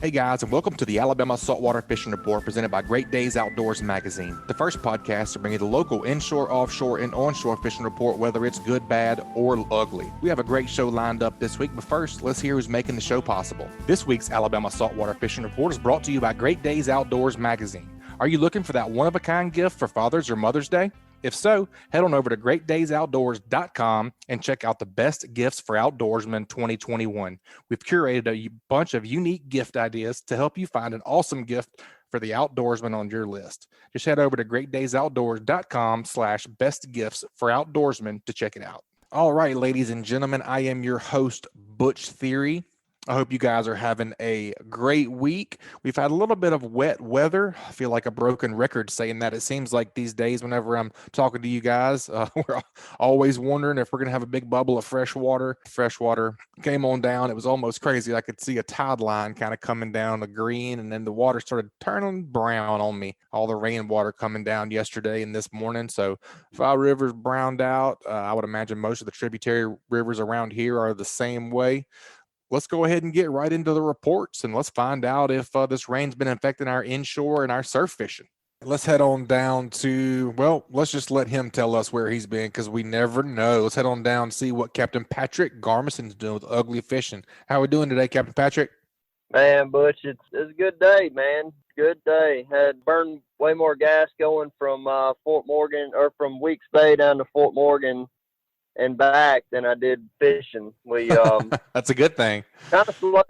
Hey guys, and welcome to the Alabama Saltwater Fishing Report presented by Great Days Outdoors magazine, the first podcast to bring you the local inshore, offshore, and onshore fishing report, whether it's good, bad, or ugly. We have a great show lined up this week, but first, let's hear who's making the show possible. This week's Alabama Saltwater Fishing Report is brought to you by Great Days Outdoors magazine. Are you looking for that one-of-a-kind gift for Father's or Mother's Day? If so, head on over to greatdaysoutdoors.com and check out the best gifts for outdoorsmen 2021. We've curated a bunch of unique gift ideas to help you find an awesome gift for the outdoorsman on your list. Just head over to greatdaysoutdoors.com/best gifts for outdoorsmen to check it out. All right, ladies and gentlemen, I am your host, Butch Theory. I hope you guys are having a great week. We've had a little bit of wet weather. I feel like a broken record saying that. It seems like these days, whenever I'm talking to you guys, we're always wondering if we're going to have a big bubble of fresh water. Fresh water came on down. It was almost crazy. I could see a tide line kind of coming down the green, and then the water started turning brown on me. All the rainwater coming down yesterday and this morning. So Fire River's browned out. I would imagine most of the tributary rivers around here are the same way. Let's go ahead and get right into the reports, and let's find out if this rain's been affecting our inshore and our surf fishing. Let's head on down to, well, let's just let him tell us where he's been because we never know. Let's head on down and see what Captain Patric Garmeson's doing with ugly fishing. How are we doing today, Captain Patrick? Man, Butch, it's a good day, man. Good day. Had burned way more gas going from Fort Morgan or from Weeks Bay down to Fort Morgan and back than I did fishing. We That's a good thing. Kind of we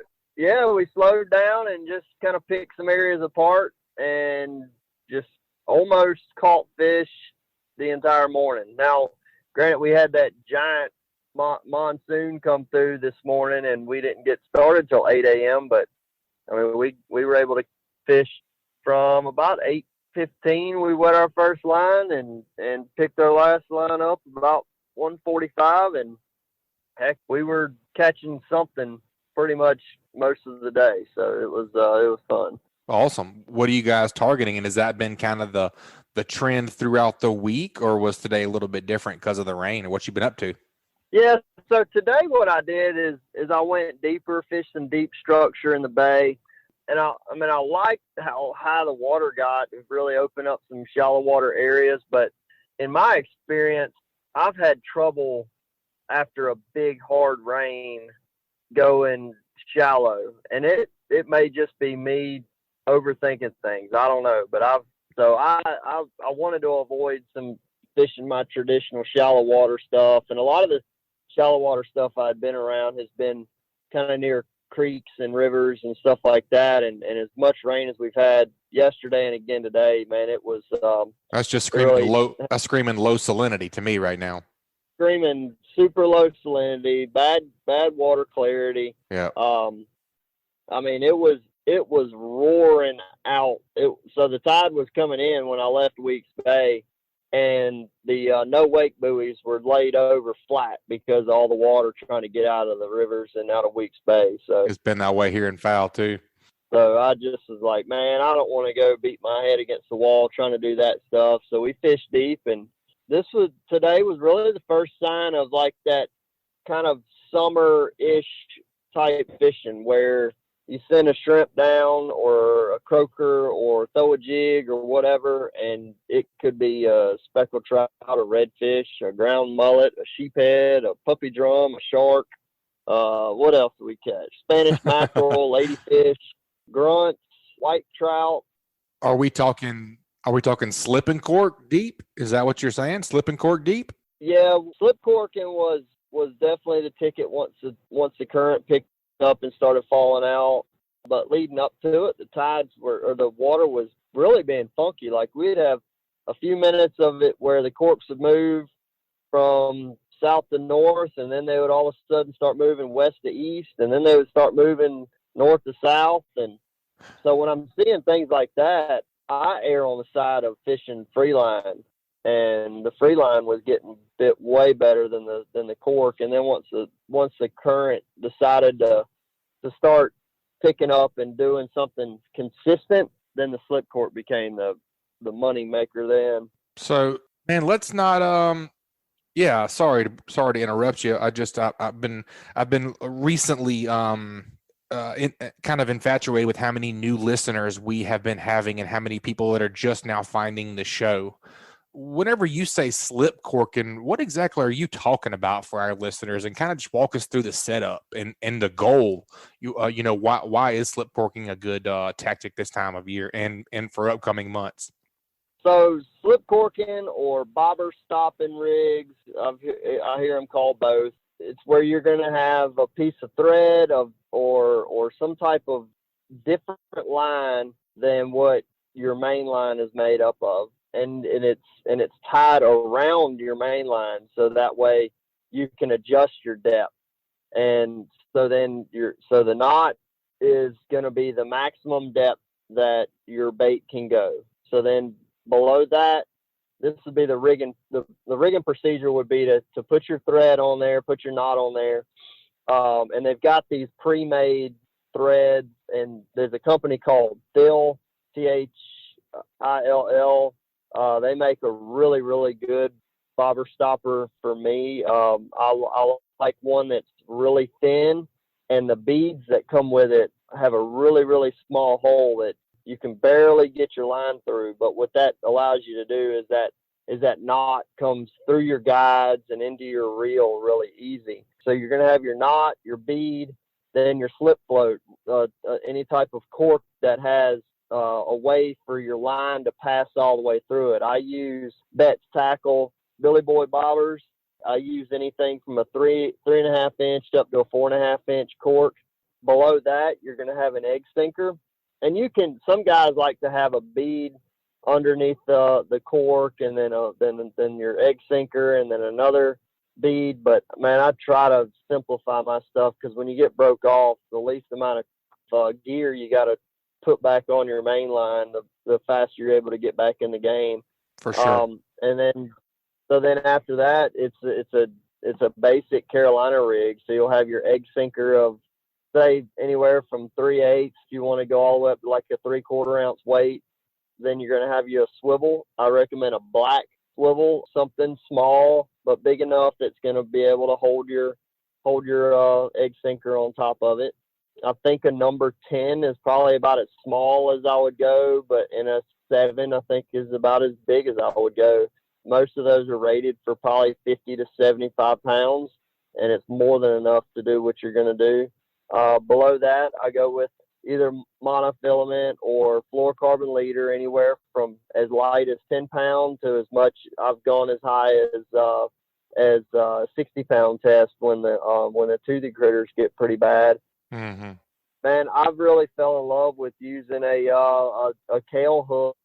slowed down and just kind of picked some areas apart and just almost caught fish the entire morning. Now, granted, we had that giant monsoon come through this morning and we didn't get started till 8 a.m. But I mean, we were able to fish from about 8:15. We wet our first line and picked our last line up about 1:45, and heck, we were catching something pretty much most of the day. So it was fun. Awesome. What are you guys targeting? And has that been kind of the trend throughout the week, or was today a little bit different because of the rain, or what you been up to? Yeah. So today what I did is I went deeper, fished some deep structure in the bay. And I liked how high the water got. It really opened up some shallow water areas. But in my experience, I've had trouble after a big hard rain going shallow, and it may just be me overthinking things. I don't know, but I wanted to avoid some fishing my traditional shallow water stuff, and a lot of the shallow water stuff I'd been around has been kind of near creeks and rivers and stuff like that, and as much rain as we've had yesterday and again today, man, it was that's just screaming really, that's screaming low salinity to me right now. Screaming super low salinity, bad water clarity. Yeah. I mean, it was roaring out. So the tide was coming in when I left Weeks Bay, and the no wake buoys were laid over flat because of all the water trying to get out of the rivers and out of Weeks Bay. So it's been that way here in Fowl too. So I just was like, man, I don't want to go beat my head against the wall trying to do that stuff. So we fished deep, and today was really the first sign of like that kind of summer-ish type fishing where you send a shrimp down or a croaker or throw a jig or whatever, and it could be a speckled trout, a redfish, a ground mullet, a sheephead, a puppy drum, a shark. What else do we catch? Spanish mackerel, ladyfish, grunts, white trout. Are we talking slip and cork deep? Is that what you're saying? Slip and cork deep? Yeah, slip corking was definitely the ticket once the current picked up and started falling out. But leading up to it, the water was really being funky. Like we'd have a few minutes of it where the corks would move from south to north, and then they would all of a sudden start moving west to east, and then they would start moving north to south. And so when I'm seeing things like that, I err on the side of fishing free line, and the free line was getting bit way better than the cork. And then once the current decided to start picking up and doing something consistent, then the slip cork became the money maker then. So, man, let's not yeah, sorry to interrupt you. I've been recently kind of infatuated with how many new listeners we have been having and how many people that are just now finding the show. Whenever you say slip corking, what exactly are you talking about for our listeners? And kind of just walk us through the setup and the goal. Why is slip corking a good tactic this time of year and for upcoming months? So slip corking or bobber stopping rigs, I hear them called both. It's where you're going to have a piece of thread or some type of different line than what your main line is made up of, and it's tied around your main line, so that way you can adjust your depth. And so then the knot is going to be the maximum depth that your bait can go. So then below that, this would be the rigging. The rigging procedure would be to put your thread on there, put your knot on there. And they've got these pre-made threads, and there's a company called Thill, Thill. They make a really, really good bobber stopper for me. I like one that's really thin, and the beads that come with it have a really, really small hole that you can barely get your line through. But what that allows you to do is that knot comes through your guides and into your reel really easy. So you're going to have your knot, your bead, then your slip float, any type of cork that has a way for your line to pass all the way through it. I use Betts Tackle Billy Boy bobbers. I use anything from a 3.5 inch up to a 4.5 inch cork. Below that, you're going to have an egg sinker. And some guys like to have a bead underneath the cork, and then your egg sinker, and then another bead. But man, I try to simplify my stuff, because when you get broke off, the least amount of gear you got to put back on your main line, the faster you're able to get back in the game. For sure. And then after that, it's a basic Carolina rig. So you'll have your egg sinker of, say, anywhere from 3/8. If you want to go all the way up to like a 3/4 ounce weight, then you're going to have you a swivel. I recommend a black swivel, something small but big enough that's going to be able to hold your egg sinker on top of it. I think a number 10 is probably about as small as I would go, but in a 7, I think, is about as big as I would go. Most of those are rated for probably 50 to 75 pounds, and it's more than enough to do what you're going to do. Below that, I go with either monofilament or fluorocarbon leader, anywhere from as light as 10 pounds to as much. I've gone as high as 60-pound test when the toothy critters get pretty bad. Mm-hmm. Man, I've really fell in love with using a Kale hook.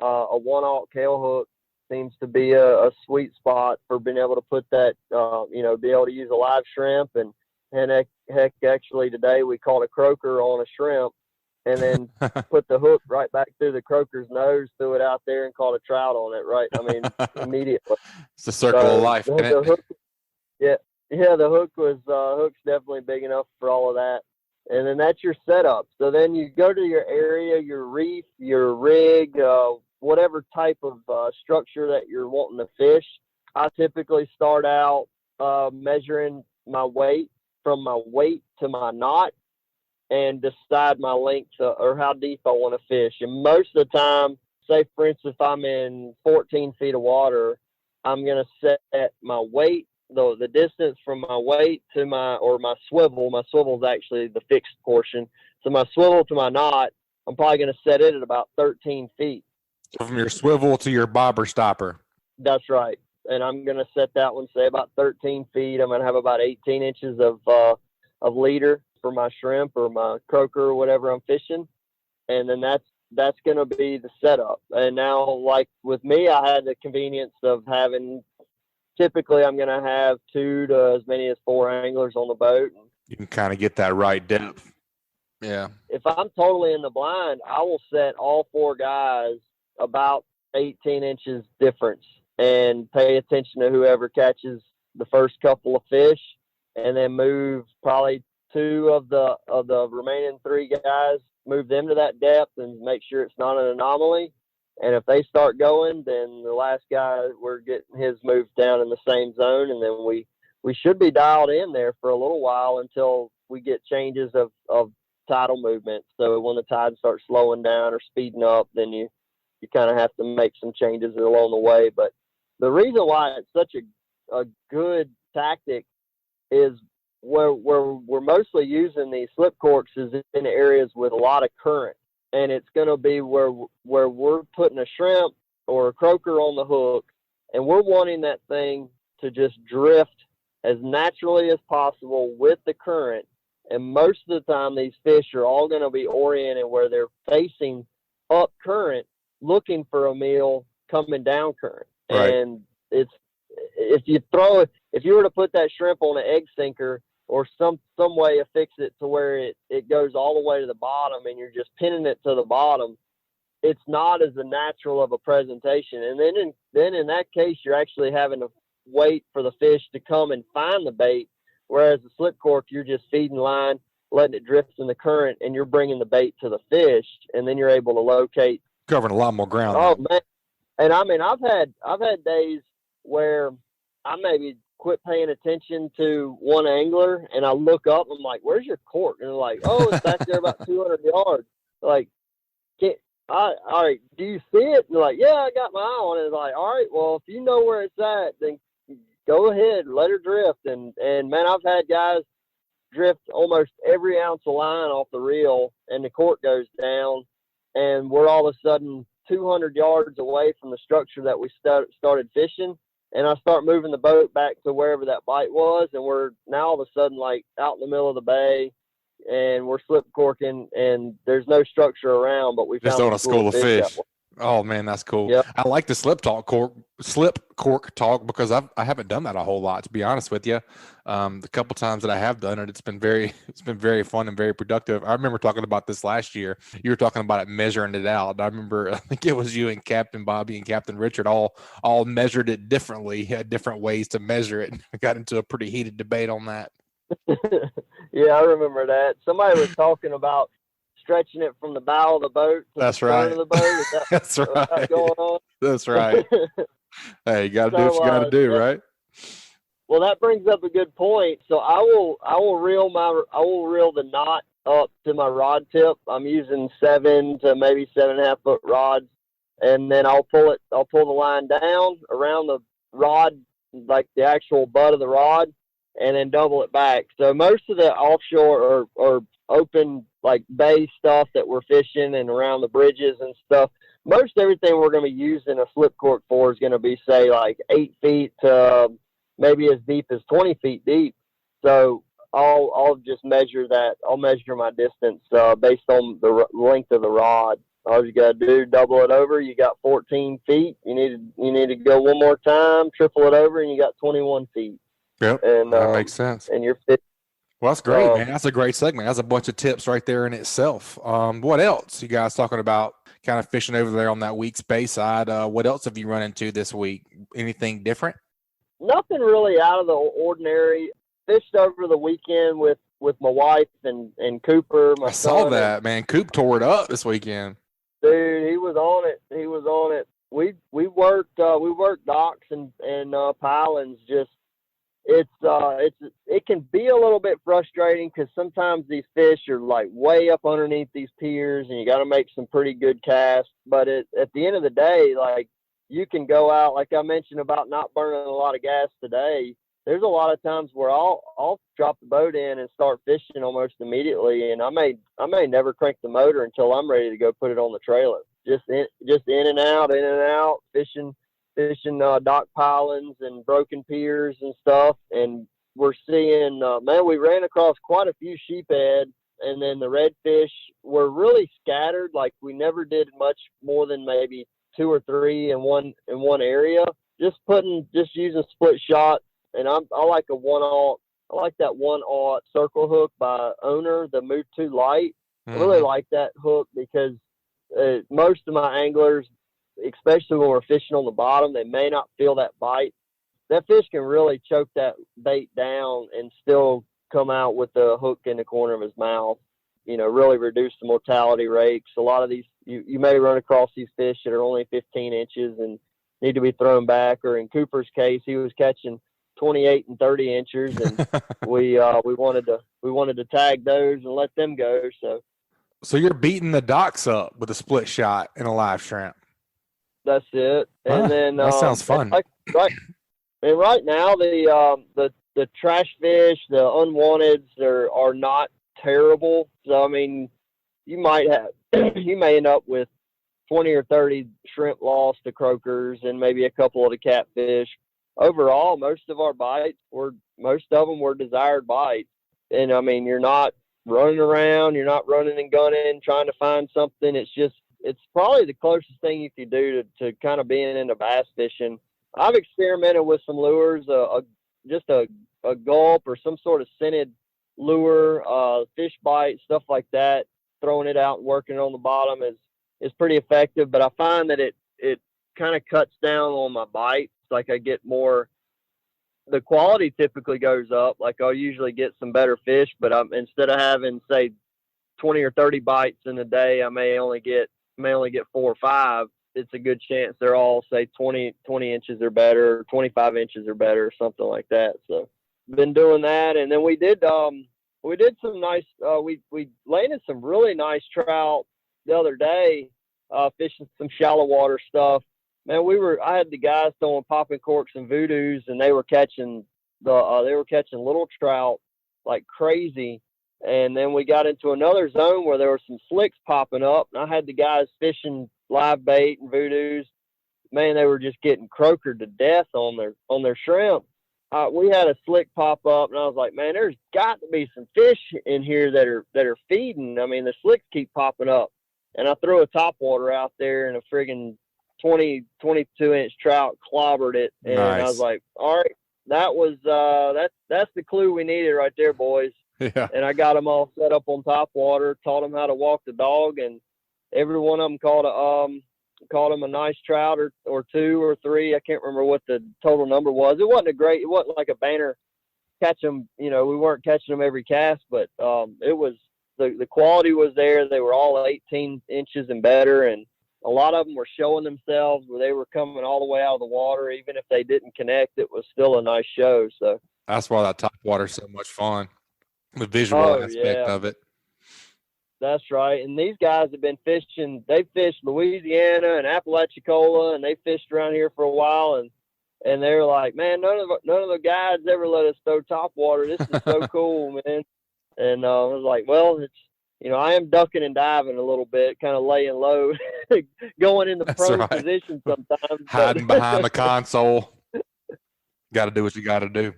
A 1/0 Kale hook seems to be a sweet spot for being able to put that, be able to use a live shrimp. And heck, actually today we caught a croaker on a shrimp, and then put the hook right back through the croaker's nose, threw it out there, and caught a trout on it. Right, I mean, immediately. It's the circle of life. The hook, the hook's definitely big enough for all of that. And then that's your setup. So then you go to your area, your reef, your rig, whatever type of structure that you're wanting to fish. I typically start out measuring my weight, from my weight to my knot, and decide my length or how deep I want to fish. And most of the time, say for instance, if I'm in 14 feet of water, I'm going to set my weight, the distance from my weight to my swivel. My swivel is actually the fixed portion. So my swivel to my knot, I'm probably going to set it at about 13 feet. From your swivel to your bobber stopper. That's right. And I'm going to set that one, say, about 13 feet. I'm going to have about 18 inches of leader for my shrimp or my croaker or whatever I'm fishing. And then that's going to be the setup. And now, like with me, I had the convenience of having, typically I'm going to have 2 to as many as 4 anglers on the boat. You can kind of get that right depth. Yeah. If I'm totally in the blind, I will set all 4 guys about 18 inches difference and pay attention to whoever catches the first couple of fish, and then move probably 2 of the remaining 3 guys, move them to that depth and make sure it's not an anomaly. And if they start going, then the last guy, we're getting his moved down in the same zone, and then we should be dialed in there for a little while until we get changes of tidal movement. So when the tide starts slowing down or speeding up, then you kind of have to make some changes along the way. But the reason why it's such a good tactic is where we're mostly using these slip corks is in areas with a lot of current. And it's going to be where we're putting a shrimp or a croaker on the hook, and we're wanting that thing to just drift as naturally as possible with the current. And most of the time, these fish are all going to be oriented where they're facing up current, looking for a meal coming down current. Right. And if you were to put that shrimp on an egg sinker or some way to fix it to where it goes all the way to the bottom and you're just pinning it to the bottom, it's not as a natural of a presentation. And then in that case, you're actually having to wait for the fish to come and find the bait. Whereas the slip cork, you're just feeding line, letting it drift in the current, and you're bringing the bait to the fish, and then you're able to locate. Covering a lot more ground. Oh man! And I mean, I've had days where I maybe quit paying attention to one angler, and I look up, and I'm like, "Where's your cork?" And they're like, "Oh, it's back there about 200 yards." Like, all right, do you see it? And they're like, "Yeah, I got my eye on it." It's like, all right, well, if you know where it's at, then go ahead, let her drift. And man, I've had guys drift almost every ounce of line off the reel, and the cork goes down, and we're all of a sudden 200 yards away from the structure that we started fishing. And I start moving the boat back to wherever that bite was, and we're now all of a sudden like out in the middle of the bay, and we're slip corking, and there's no structure around, but we just found on a school of fish. That Oh man, that's cool. Yep. I like the slip cork talk because I haven't done that a whole lot, to be honest with you. The couple times that I have done it, it's been very fun and very productive. I remember talking about this last year. You were talking about it, measuring it out. I remember, I think it was you and Captain Bobby and Captain Richard all measured it differently, had different ways to measure it. I got into a pretty heated debate on that. Yeah, I remember that. Somebody was talking about stretching it from the bow of the boat to That's the right. front of the boat. Is that That's right. going on? That's right. Hey, you got to do what you got to do, right? Well, that brings up a good point. So I will reel the knot up to my rod tip. I'm using 7 to maybe 7.5 foot rods, and then I'll pull the line down around the rod, like the actual butt of the rod, and then double it back. So most of the offshore or open like bay stuff that we're fishing and around the bridges and stuff, most everything we're going to be using a slip cork for is going to be, say, like 8 feet to maybe as deep as 20 feet deep. So I'll just measure that. I'll measure my distance based on the length of the rod. All you got to do, double it over. You got 14 feet. You need to go one more time, triple it over, and you got 21 feet. Yep, and that makes sense. And you're fit. Well, that's great, man. That's a great segment. That's a bunch of tips right there in itself. What else? You guys talking about kind of fishing over there on that Weeks Bay side. What else have you run into this week? Anything different? Nothing really out of the ordinary. Fished over the weekend with my wife and Cooper. I saw that, man. Coop tore it up this weekend. Dude, he was on it. We worked docks and pilings. Just it can be a little bit frustrating because sometimes these fish are like way up underneath these piers, and you got to make some pretty good casts. But at the end of the day, like, you can go out, like I mentioned about not burning a lot of gas today. There's a lot of times where I'll drop the boat in and start fishing almost immediately, and I may never crank the motor until I'm ready to go put it on the trailer. Just in and out, fishing dock pilings and broken piers and stuff. And we're seeing, man, we ran across quite a few sheephead, and then the redfish were really scattered. Like, we never did much more than maybe 2 or 3 in one area. Just using split shot. And I like a 1/0. I like that 1/0 circle hook by Owner, the Move 2 Light. I really like that hook because most of my anglers, especially when we're fishing on the bottom, they may not feel that bite. That fish can really choke that bait down and still come out with the hook in the corner of his mouth. Really reduce the mortality rates. A lot of these, you may run across these fish that are only 15 inches and need to be thrown back. Or in Cooper's case, he was catching 28 and 30 inches, and we wanted to tag those and let them go. So you're beating the docks up with a split shot and a live shrimp. That's it. And then that sounds fun. Right now the trash fish, the unwanteds are not terrible. So I mean, you may end up with 20 or 30 shrimp lost to croakers and maybe a couple of the catfish. Overall, most of them were desired bites. And I mean, you're not running around, you're not running and gunning, trying to find something. It's probably the closest thing you could do to kind of being into bass fishing. I've experimented with some lures, just a gulp or some sort of scented lure, Fishbite, stuff like that. Throwing it out and working on the bottom is pretty effective, but I find that it kind of cuts down on my bites. Like I get more, the quality typically goes up. Like I'll usually get some better fish, but instead of having say 20 or 30 bites in a day, I may only get 4 or 5. It's a good chance they're all say 20 inches or better, 25 inches or better, or something like that. So been doing that. And then we did some nice, we landed some really nice trout the other day, fishing some shallow water stuff. Man, I had the guys throwing popping corks and voodoos, and they were catching little trout like crazy. And then we got into another zone where there were some slicks popping up, and I had the guys fishing live bait and voodoos. Man, they were just getting croakered to death on their shrimp. We had a slick pop up, and I was like, man, there's got to be some fish in here that are feeding. I mean, the slicks keep popping up. And I threw a topwater out there, and a friggin' 22-inch trout clobbered it. And nice. I was like, all right, that was that's the clue we needed right there, boys. Yeah. And I got them all set up on topwater, taught them how to walk the dog, and every one of them caught them a nice trout or 2 or 3. I can't remember what the total number was. It wasn't like a banner catch them. We weren't catching them every cast, but it was the quality was there. They were all 18 inches and better, and a lot of them were showing themselves where they were coming all the way out of the water. Even if they didn't connect, it was still a nice show. So that's why that topwater is so much fun. The visual aspect of it. That's right. And these guys have been fishing. They fished Louisiana and Apalachicola, and they fished around here for a while. And they're like, man, none of the guides ever let us throw topwater. This is so cool, man. And I was like, well, it's, I am ducking and diving a little bit, kind of laying low, going in the prone position sometimes. Hiding behind the console. Got to do what you got to do.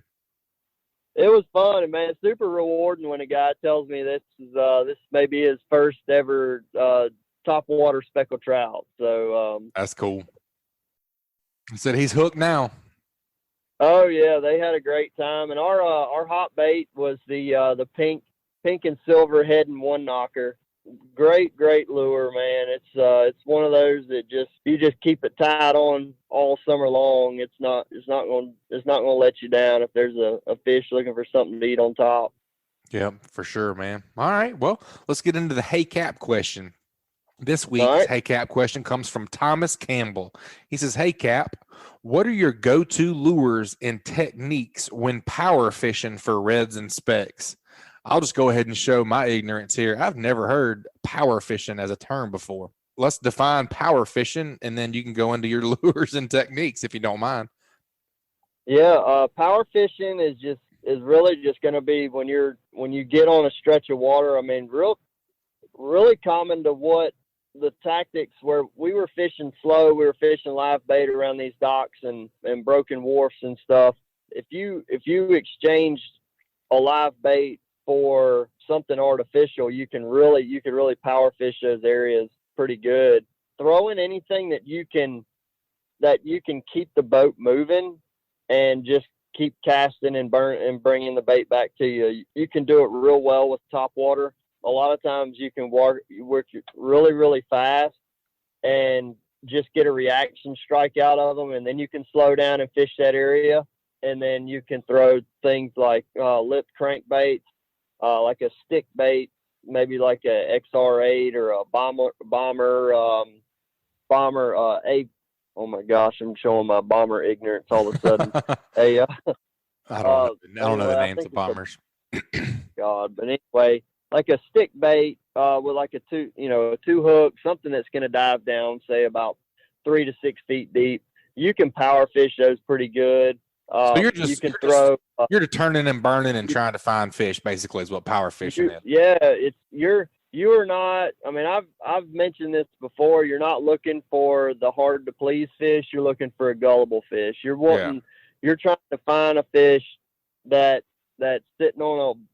It was fun, and man, it's super rewarding when a guy tells me this may be his first ever topwater speckled trout. So that's cool. He said he's hooked now. Oh yeah, they had a great time, and our hot bait was the pink and silver head and one knocker. Great lure, man. It's one of those that you just keep it tied on all summer long. It's not gonna let you down if there's a fish looking for something to eat on top. Yeah, for sure, man. All right, well, let's get into the Hey Cap question. This week's Hey Cap question comes from Thomas Campbell. He says, "Hey Cap, what are your go-to lures and techniques when power fishing for reds and specks?" I'll just go ahead and show my ignorance here. I've never heard power fishing as a term before. Let's define power fishing, and then you can go into your lures and techniques if you don't mind. Yeah, power fishing is really just going to be when you get on a stretch of water. I mean, really common to what the tactics where we were fishing slow. We were fishing live bait around these docks and broken wharfs and stuff. If you exchanged a live bait for something artificial, you could really power fish those areas pretty good. Throw in anything that you can keep the boat moving and just keep casting and bringing the bait back to you. You can do it real well with topwater. A lot of times you can work really, really fast and just get a reaction strike out of them, and then you can slow down and fish that area. And then you can throw things like lipped crankbaits, like a stick bait, maybe like a XR8 or a bomber 8. Oh my gosh, I'm showing my bomber ignorance all of a sudden. I don't know. I don't know the anyway, names of bombers. God, but anyway, like a stick bait with like a two hook, something that's going to dive down, say about 3 to 6 feet deep. You can power fish those pretty good. So You're just turning and burning and trying to find fish. Basically, is what power fishing is. Yeah, you are not. I mean, I've mentioned this before. You're not looking for the hard to please fish. You're looking for a gullible fish. You're trying to find a fish that's sitting on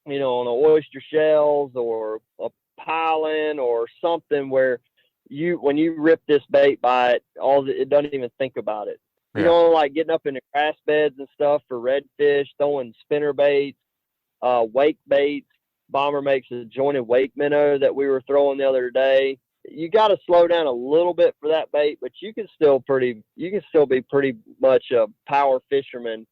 on oyster shells or a piling or something where when you rip this bait by it, it doesn't even think about it. You know, like getting up in the grass beds and stuff for redfish, throwing spinner baits, wake baits. Bomber makes a jointed wake minnow that we were throwing the other day. You got to slow down a little bit for that bait, but you can still be pretty much a power fisherman.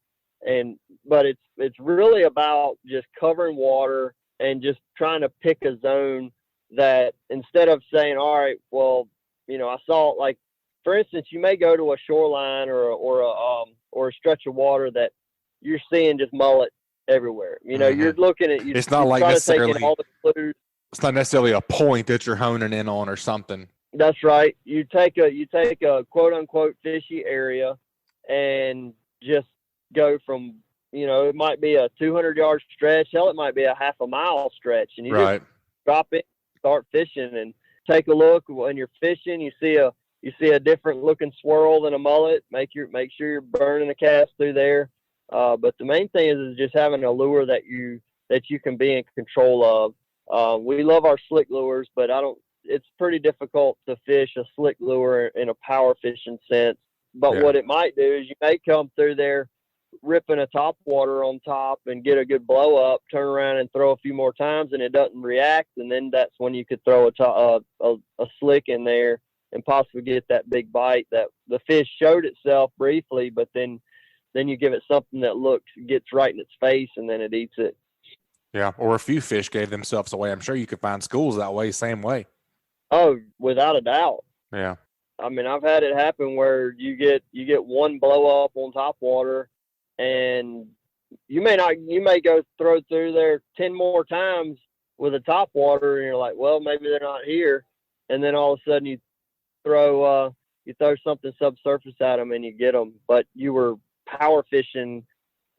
But it's really about just covering water and just trying to pick a zone that, instead of saying, all right, well, I saw, like, for instance, you may go to a shoreline or a stretch of water that you're seeing just mullet everywhere. You're looking at It's not like necessarily all the clues. It's not necessarily a point that you're honing in on or something. That's right. You take a quote unquote fishy area and just go from, it might be a 200-yard stretch. Hell, it might be a half a mile stretch, and you just drop it, start fishing, and take a look. When you're fishing, you see a different looking swirl than a mullet. Make sure you're burning a cast through there. But the main thing is just having a lure that you can be in control of. We love our slick lures, but it's pretty difficult to fish a slick lure in a power fishing sense. But what it might do is you may come through there ripping a top water on top and get a good blow up, turn around and throw a few more times and it doesn't react. And then that's when you could throw a slick in there and possibly get that big bite that the fish showed itself briefly, but then you give it something that gets right in its face, and then it eats it. Yeah, or a few fish gave themselves away. I'm sure you could find schools that way, same way. Oh, without a doubt. Yeah. I mean, I've had it happen where you get one blow up on top water, and you may go throw through there 10 more times with a top water, and you're like, well, maybe they're not here, and then all of a sudden you throw something subsurface at them and you get them, but you were power fishing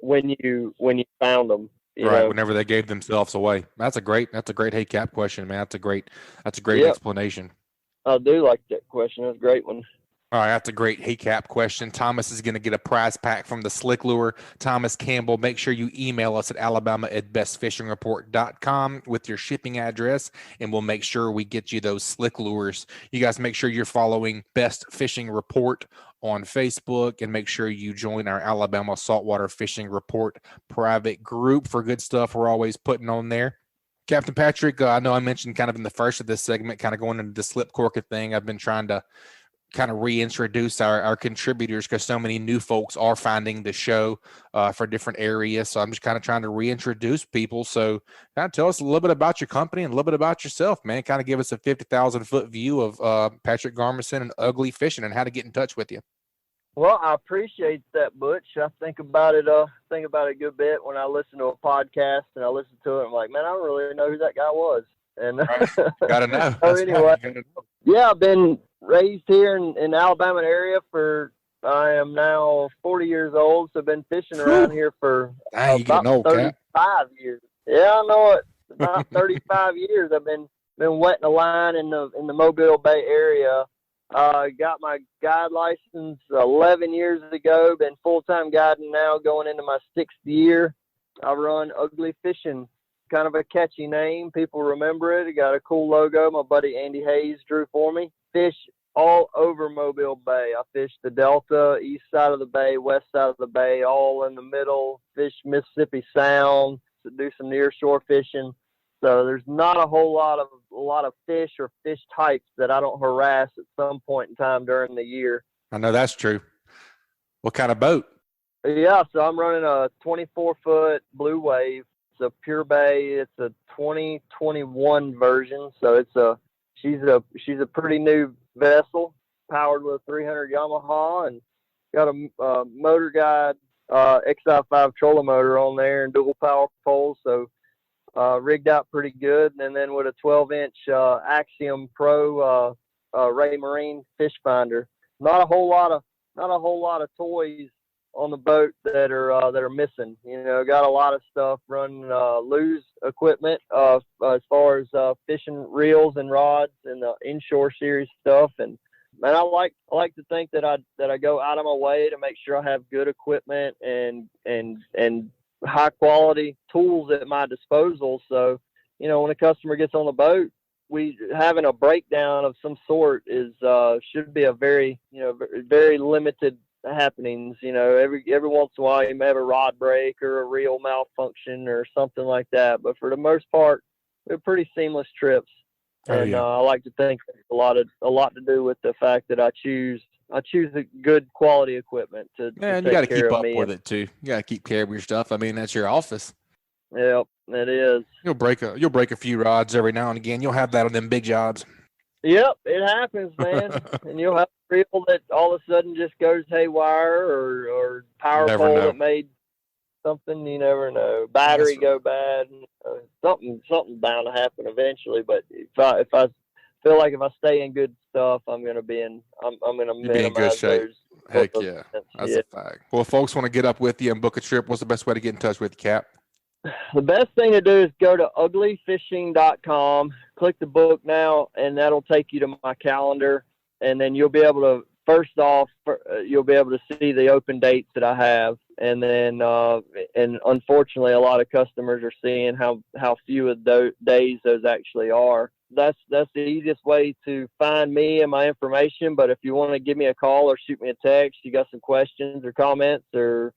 when you found them. Whenever they gave themselves away. That's a great hey Cap question, man. That's a great explanation. I do like that question. That's a great one. All right, that's a great hey Cap question. Thomas is going to get a prize pack from the Slick Lure. Thomas Campbell, make sure you email us at alabama@bestfishingreport.com with your shipping address, and we'll make sure we get you those Slick Lures. You guys make sure you're following Best Fishing Report on Facebook, and make sure you join our Alabama Saltwater Fishing Report private group for good stuff we're always putting on there. Captain Patrick, I know I mentioned kind of in the first of this segment, kind of going into the slip corker thing. I've been trying to kind of reintroduce our contributors because so many new folks are finding the show for different areas. So I'm just kind of trying to reintroduce people. So kind of tell us a little bit about your company and a little bit about yourself, man. Kind of give us a 50,000-foot view of Patric Garmeson and Ugly Fishing and how to get in touch with you. Well, I appreciate that, Butch. I think about it a good bit when I listen to a podcast and I listen to it. I'm like, man, I don't really know who that guy was. And gotta know. So anyway, yeah, I've been raised here in Alabama area I am now 40 years old, so I've been fishing around here for about 35 years. Yeah, I know it. About 35 years I've been wetting a line in the Mobile Bay area. Got my guide license 11 years ago. Been full-time guiding now, going into my 6th year. I run Ugly Fishing. Kind of a catchy name. People remember it. It got a cool logo. My buddy Andy Hayes drew for me. Fish all over Mobile Bay. I fish the Delta, east side of the bay, west side of the bay, all in the middle. Fish Mississippi Sound. To do some near shore fishing. So there's not a whole lot of fish or fish types that I don't harass at some point in time during the year. I know that's true. What kind of boat? Yeah, so I'm running a 24-foot Blue Wave. It's a pure bay. It's a 2021 version. So she's a pretty new vessel, powered with a 300 Yamaha, and got a motor guide XI5 trolling motor on there and dual power poles. So rigged out pretty good. And then with a 12-inch Axiom Pro Ray Marine fish finder. Not a whole lot of toys on the boat that are missing. Got a lot of stuff running loose equipment as far as fishing reels and rods and the inshore series stuff. And man, I like to think that I go out of my way to make sure I have good equipment and high quality tools at my disposal. So, when a customer gets on the boat, we having a breakdown of some sort should be a very, very limited happenings. Every once in a while you may have a rod break or a reel malfunction or something like that. But for the most part, they're pretty seamless trips. And I like to think a lot to do with the fact that I choose a good quality equipment to and you got to keep up with it too. You got to keep care of your stuff. I mean, that's your office. Yep, it is. You'll break a few rods every now and again. You'll have that on them big jobs. Yep, it happens, man. And you'll have a reel that all of a sudden just goes haywire, or power pole that made something. You never know. Battery go bad. Something's bound to happen eventually. But if I feel like if I stay in good stuff, I'm gonna minimize be in good shape. those. Heck yeah, that's a fact. Well, if folks want to get up with you and book a trip, what's the best way to get in touch with you, Cap? The best thing to do is go to uglyfishing.com, click the book now, and that'll take you to my calendar. And then you'll be able to, first off, you'll be able to see the open dates that I have. And then, and unfortunately, a lot of customers are seeing how few of those days those actually are. That's the easiest way to find me and my information. But if you want to give me a call or shoot me a text, you got some questions or comments or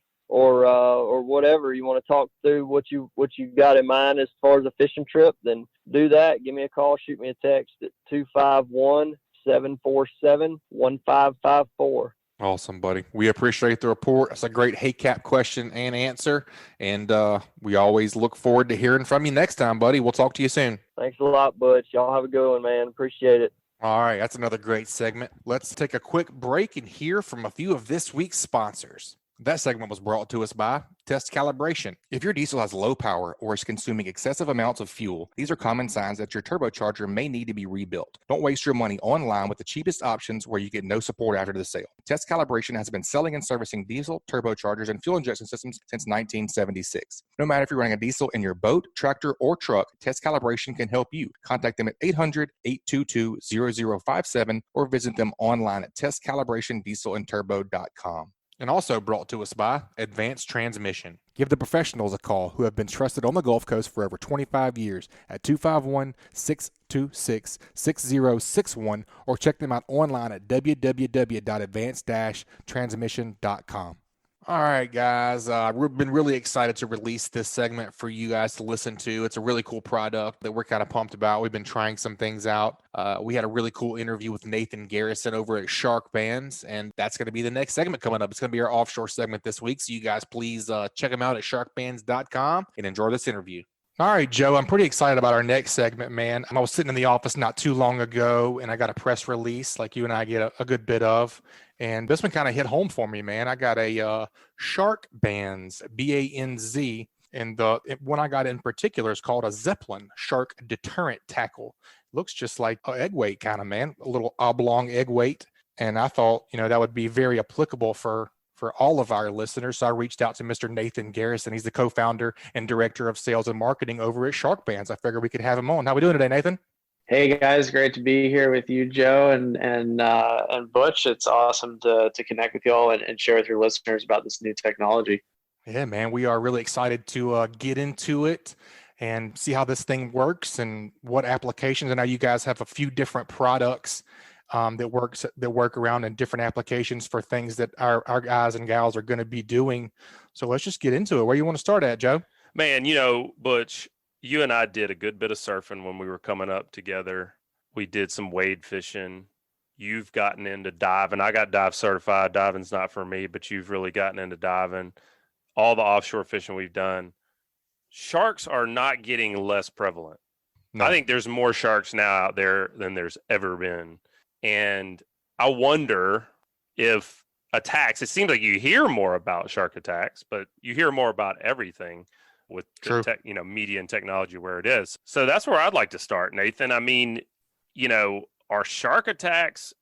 whatever you want to talk through, what you got in mind as far as a fishing trip, then do that. Give me a call, shoot me a text at 251-747-1554. Awesome, buddy. We appreciate the report. It's a great Hey Cap question and answer, and we always look forward to hearing from you next time, buddy. We'll talk to you soon. Thanks a lot, Butch. Y'all have a good one, man. Appreciate it. All right, that's another great segment. Let's take a quick break and hear from a few of this week's sponsors. That segment was brought to us by Test Calibration. If your diesel has low power or is consuming excessive amounts of fuel, these are common signs that your turbocharger may need to be rebuilt. Don't waste your money online with the cheapest options where you get no support after the sale. Test Calibration has been selling and servicing diesel, turbochargers, and fuel injection systems since 1976. No matter if you're running a diesel in your boat, tractor, or truck, Test Calibration can help you. Contact them at 800-822-0057 or visit them online at testcalibratindieselandturbo.com. And also brought to us by Advanced Transmission. Give the professionals a call who have been trusted on the Gulf Coast for over 25 years at 251-626-6061 or check them out online at www.advanced-transmission.com. All right, guys. We've been really excited to release this segment for you guys to listen to. It's a really cool product that we're kind of pumped about. We've been trying some things out. We had a really cool interview with Nathan Garrison over at Sharkbanz, and that's going to be the next segment coming up. It's going to be our offshore segment this week, so you guys please check them out at sharkbanz.com and enjoy this interview. All right, Joe, I'm pretty excited about our next segment, man. I was sitting in the office not too long ago, and I got a press release like you and I get a good bit of. And this one kind of hit home for me, man. I got a Sharkbanz, B-A-N-Z, and the one I got in particular is called a Zeppelin Shark Deterrent Tackle. Looks just like an egg weight kind of, man, a little oblong egg weight. And I thought, that would be very applicable for all of our listeners. So I reached out to Mr. Nathan Garrison. He's the co-founder and director of sales and marketing over at Sharkbanz. I figured we could have him on. How we doing today, Nathan? Hey guys, great to be here with you, Joe and Butch. It's awesome to connect with you all and share with your listeners about this new technology. Yeah, man, we are really excited to get into it and see how this thing works and what applications. I know you guys have a few different products that work around in different applications for things that our guys and gals are going to be doing. So let's just get into it. Where you want to start at, Joe? Man, Butch, you and I did a good bit of surfing when we were coming up together. We did some wade fishing. You've gotten into diving. I got dive certified. Diving's not for me, but you've really gotten into diving. All the offshore fishing we've done. Sharks are not getting less prevalent. No. I think there's more sharks now out there than there's ever been. And I wonder if attacks. It seems like you hear more about shark attacks, but you hear more about everything with the media and technology where it is. So that's where I'd like to start, Nathan. I mean, are shark attacks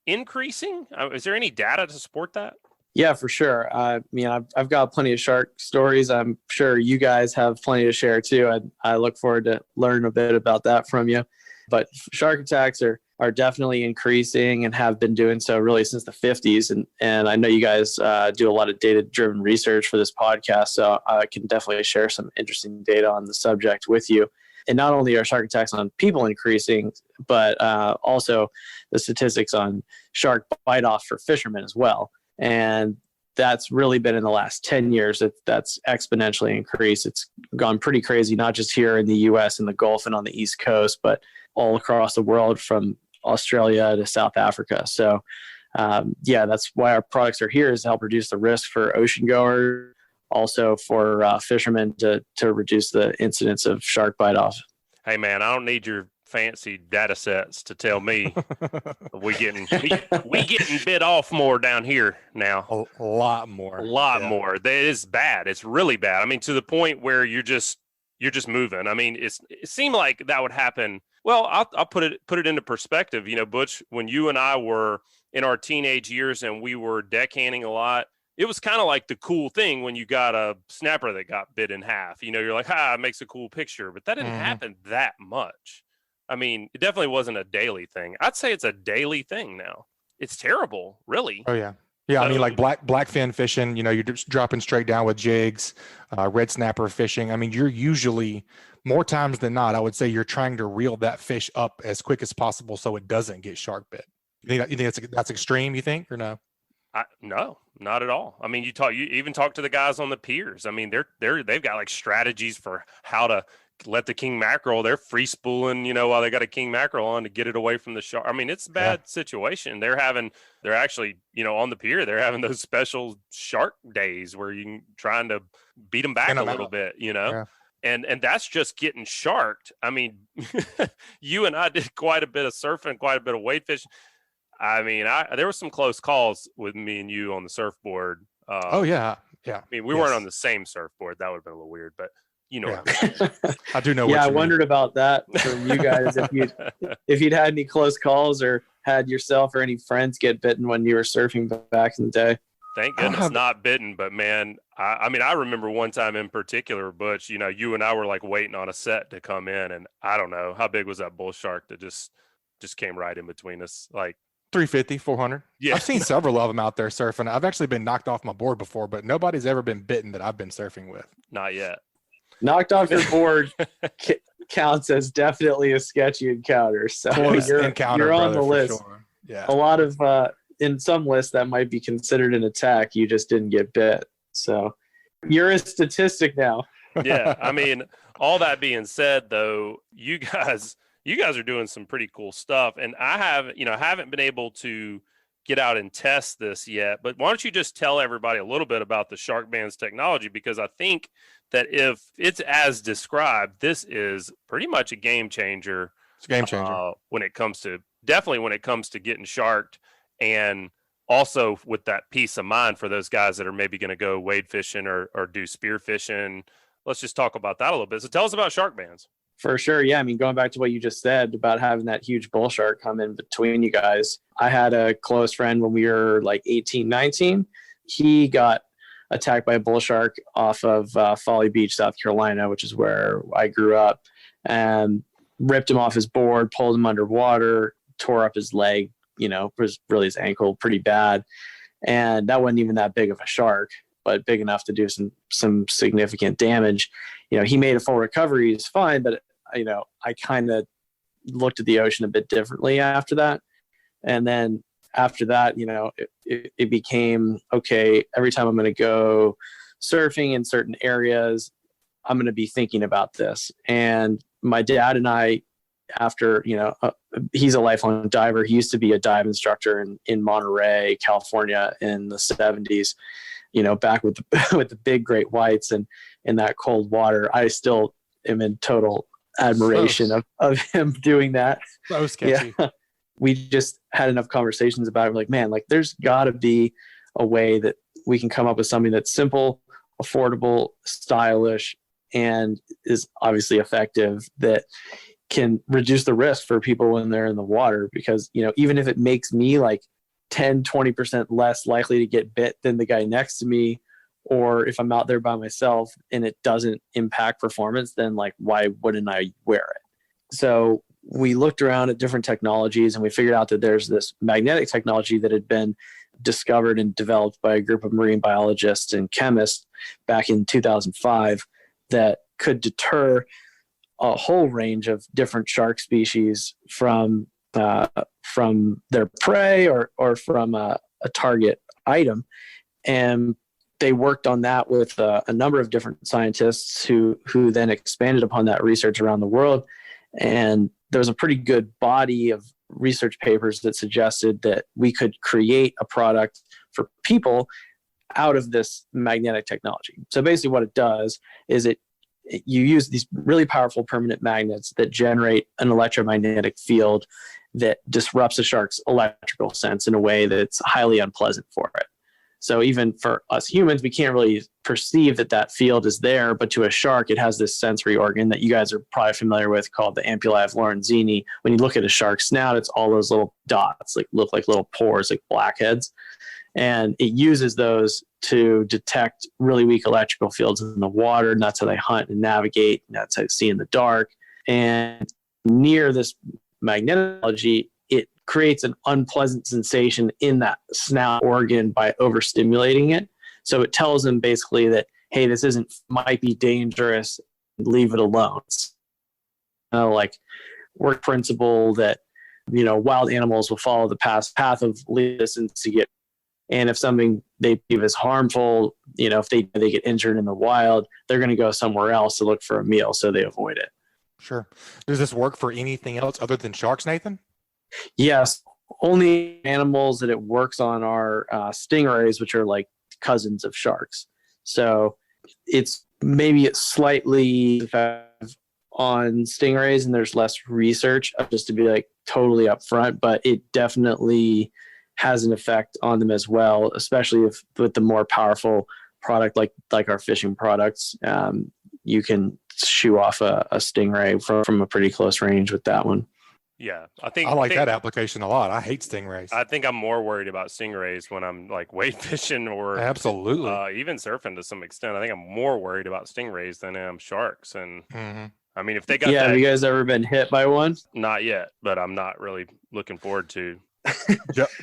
increasing? Is there any data to support that? Yeah, for sure. I've got plenty of shark stories. I'm sure you guys have plenty to share too. I look forward to learning a bit about that from you. But shark attacks are definitely increasing and have been doing so really since the 50s. And I know you guys do a lot of data-driven research for this podcast, so I can definitely share some interesting data on the subject with you. And not only are shark attacks on people increasing, but also the statistics on shark bite-off for fishermen as well. And that's really been in the last 10 years. That's exponentially increased. It's gone pretty crazy, not just here in the U.S. and the Gulf and on the East Coast, but all across the world from Australia to South Africa. So, that's why our products are here, is to help reduce the risk for ocean goers, also for fishermen to reduce the incidence of shark bite-off. Hey, man, I don't need your fancy data sets to tell me we getting bit off more down here now. A lot more. More. That is bad. It's really bad. I mean, to the point where you're just moving. I mean, it seemed like that would happen. Well, I'll put it into perspective. Butch, when you and I were in our teenage years and we were deckhanding a lot, it was kind of like the cool thing when you got a snapper that got bit in half. You're like, it makes a cool picture, but that didn't happen that much. I mean, it definitely wasn't a daily thing. I'd say it's a daily thing now. It's terrible, really. Oh, yeah. Yeah, I mean, like blackfin fishing, you're just dropping straight down with jigs, red snapper fishing. I mean, you're usually, more times than not, I would say you're trying to reel that fish up as quick as possible so it doesn't get shark bit. You think that's extreme, you think, or no? No, not at all. I mean, you even talk to the guys on the piers. I mean, they've got like strategies for how to let the king mackerel. They're free spooling, while they got a king mackerel on to get it away from the shark. I mean, it's a bad situation. They're actually, on the pier, they're having those special shark days where you can trying to beat them back a little bit, Yeah. And that's just getting sharked. I mean, you and I did quite a bit of surfing, quite a bit of wade fishing. I mean, there were some close calls with me and you on the surfboard. Yeah. I mean, we weren't on the same surfboard. That would have been a little weird, but what I mean. I do know. I wondered about that from you guys. if you'd had any close calls or had yourself or any friends get bitten when you were surfing back in the day. Thank goodness not bitten, but man, I mean, I remember one time in particular, Butch, you and I were like waiting on a set to come in, and I don't know, how big was that bull shark that just came right in between us? Like 350, 400. Yeah. I've seen several of them out there surfing. I've actually been knocked off my board before, but nobody's ever been bitten that I've been surfing with. Not yet. Knocked off your board counts as definitely a sketchy encounter. So you're on the list. Sure. Yeah. A lot of in some lists that might be considered an attack. You just didn't get bit. So you're a statistic now. Yeah. I mean, all that being said, though, you guys are doing some pretty cool stuff, and I haven't been able to get out and test this yet. But why don't you just tell everybody a little bit about the Sharkbanz technology, because I think that if it's as described, this is pretty much a game changer. It's a game changer when it comes to getting sharked, and also with that peace of mind for those guys that are maybe going to go wade fishing or do spear fishing. Let's just talk about that a little bit. So tell us about Sharkbanz. For sure. Yeah. I mean, going back to what you just said about having that huge bull shark come in between you guys. I had a close friend when we were like 18, 19. He got attacked by a bull shark off of Folly Beach, South Carolina, which is where I grew up, and ripped him off his board, pulled him underwater, tore up his leg, was really his ankle pretty bad. And that wasn't even that big of a shark, but big enough to do some significant damage. He made a full recovery. He's fine, but I kind of looked at the ocean a bit differently after that. And then after that, it became, okay, every time I'm going to go surfing in certain areas, I'm going to be thinking about this. And my dad and I, after, he's a lifelong diver. He used to be a dive instructor in Monterey, California in the 70s, back with the big great whites and in that cold water. I still am in total admiration of him doing that. So sketchy. Yeah. We just had enough conversations about it. Like, man, like there's got to be a way that we can come up with something that's simple, affordable, stylish, and is obviously effective, that can reduce the risk for people when they're in the water. Because, even if it makes me like 10-20% less likely to get bit than the guy next to me, or if I'm out there by myself and it doesn't impact performance, then like, why wouldn't I wear it? So we looked around at different technologies and we figured out that there's this magnetic technology that had been discovered and developed by a group of marine biologists and chemists back in 2005 that could deter a whole range of different shark species from their prey or from a target item. And they worked on that with a number of different scientists who then expanded upon that research around the world. And there was a pretty good body of research papers that suggested that we could create a product for people out of this magnetic technology. So basically what it does is you use these really powerful permanent magnets that generate an electromagnetic field that disrupts a shark's electrical sense in a way that's highly unpleasant for it. So even for us humans, we can't really perceive that field is there, but to a shark, it has this sensory organ that you guys are probably familiar with called the ampullae of Lorenzini. When you look at a shark's snout, it's all those little dots, look like little pores, like blackheads. And it uses those to detect really weak electrical fields in the water. And that's how they hunt and navigate. And that's how they see in the dark. And near this magnetic, it creates an unpleasant sensation in that snout organ by overstimulating it. So it tells them basically that, hey, this might be dangerous, leave it alone. Like work principle that, wild animals will follow the path of least distance to get. And if something they believe is harmful, if they get injured in the wild, they're going to go somewhere else to look for a meal, so they avoid it. Sure. Does this work for anything else other than sharks, Nathan? Yes. Only animals that it works on are stingrays, which are like cousins of sharks. So it's slightly effective on stingrays, and there's less research, just to be like totally upfront, but it definitely has an effect on them as well, especially if with the more powerful product like our fishing products. You can shoo off a stingray from a pretty close range with that one. Yeah, I like that application a lot. I hate stingrays. I think I'm more worried about stingrays when I'm like wade fishing or absolutely even surfing to some extent. I think I'm more worried about stingrays than I am sharks. And I mean, if they got have you guys ever been hit by one? Not yet, but I'm not really looking forward to.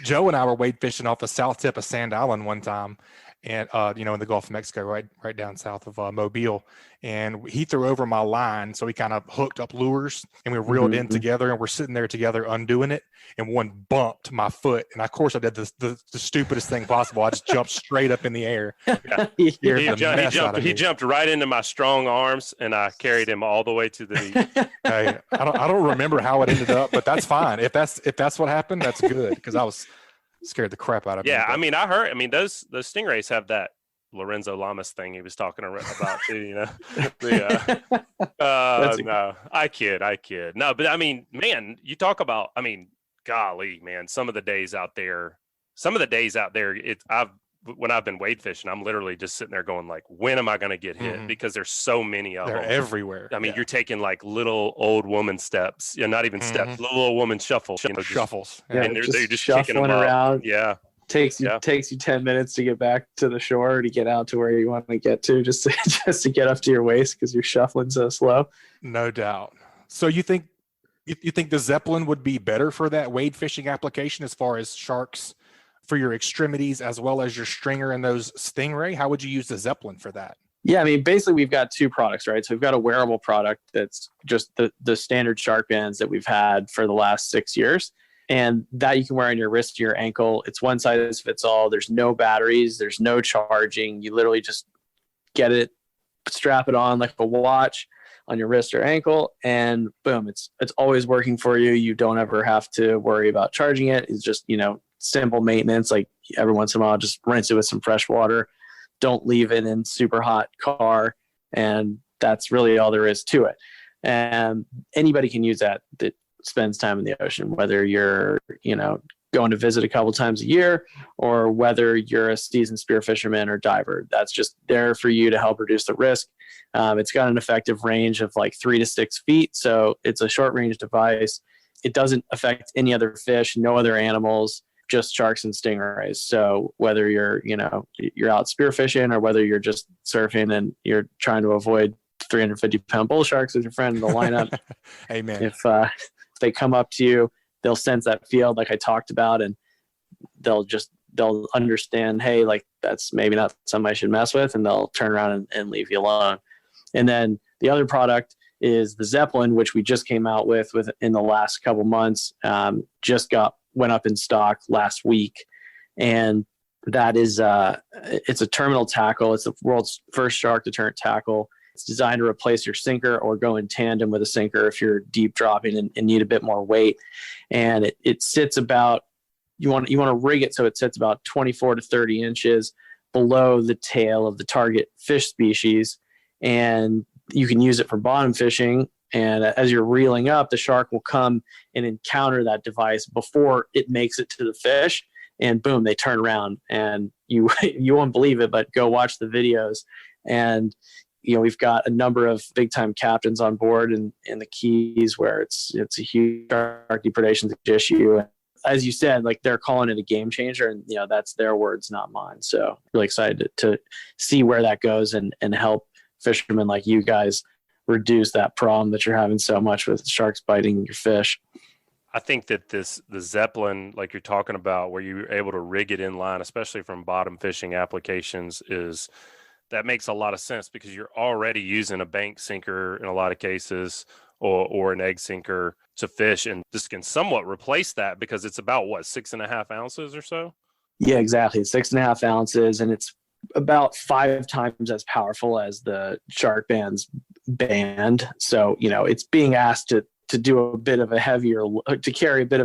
Joe and I were wade fishing off the south tip of Sand Island one time, and in the Gulf of Mexico, right down south of Mobile. And he threw over my line, so he kind of hooked up lures, and we reeled in together, and we're sitting there together undoing it, and one bumped my foot, and of course I did the stupidest thing possible. I just jumped straight up in the air. Yeah. He jumped right into my strong arms, and I carried him all the way to the beach. Hey, I don't remember how it ended up, but that's fine. If that's what happened, that's good, because I was scared the crap out of me. Yeah, I mean, those stingrays have that Lorenzo Lamas thing he was talking about too, No, I kid. No, but I mean, man, you talk about, golly, man, some of the days out there, when I've been wade fishing, I'm literally just sitting there going like, when am I going to get hit? Because there's so many of them. They're everywhere. I mean, you're taking like little old woman steps, not even steps, little old woman shuffles, shuffles. And they're just kicking them around. Yeah. Takes you 10 minutes to get back to the shore, to get out to where you want to get to, just to get up to your waist because you're shuffling so slow. No doubt. So you think the Zeppelin would be better for that wade fishing application as far as sharks for your extremities as well as your stringer and those stingray? How would you use the Zeppelin for that? Yeah, basically we've got two products, right? So we've got a wearable product that's just the standard Sharkbanz that we've had for the last 6 years. And that you can wear on your wrist to your ankle. It's one size fits all. There's no batteries. There's no charging. You literally just get it, strap it on like a watch on your wrist or ankle, and boom, it's always working for you. You don't ever have to worry about charging it. It's just, simple maintenance. Like every once in a while, just rinse it with some fresh water. Don't leave it in super hot car. And that's really all there is to it. And anybody can use that spends time in the ocean, whether you're, going to visit a couple times a year, or whether you're a seasoned spear fisherman or diver. That's just there for you to help reduce the risk. It's got an effective range of like 3 to 6 feet. So it's a short range device. It doesn't affect any other fish, no other animals, just sharks and stingrays. So whether you're out spearfishing or whether you're just surfing and you're trying to avoid 350-pound bull sharks with your friend in the lineup, Amen. If they come up to you, they'll sense that field like I talked about, and they'll understand, hey, like that's maybe not something I should mess with, and they'll turn around and leave you alone. And then the other product is the Zeppelin, which we just came out with in the last couple months. Went up in stock last week, and that is it's a terminal tackle. It's the world's first shark deterrent tackle. It's designed to replace your sinker or go in tandem with a sinker if you're deep dropping and need a bit more weight. And it sits about, you want to rig it so it sits about 24 to 30 inches below the tail of the target fish species, and you can use it for bottom fishing. And as you're reeling up, the shark will come and encounter that device before it makes it to the fish, and boom, they turn around. And you won't believe it, but go watch the videos. And we've got a number of big time captains on board in the Keys where it's a huge shark depredation issue. As you said, like they're calling it a game changer, and that's their words, not mine. So really excited to see where that goes and help fishermen like you guys reduce that problem that you're having so much with sharks biting your fish. I think that the Zeppelin, like you're talking about, where you're able to rig it in line, especially from bottom fishing applications, that makes a lot of sense because you're already using a bank sinker in a lot of cases or an egg sinker to fish. And this can somewhat replace that because it's about 6.5 ounces or so? Yeah, exactly. 6.5 ounces. And it's about 5 times as powerful as the Sharkbanz band. So, it's being asked to carry a bit of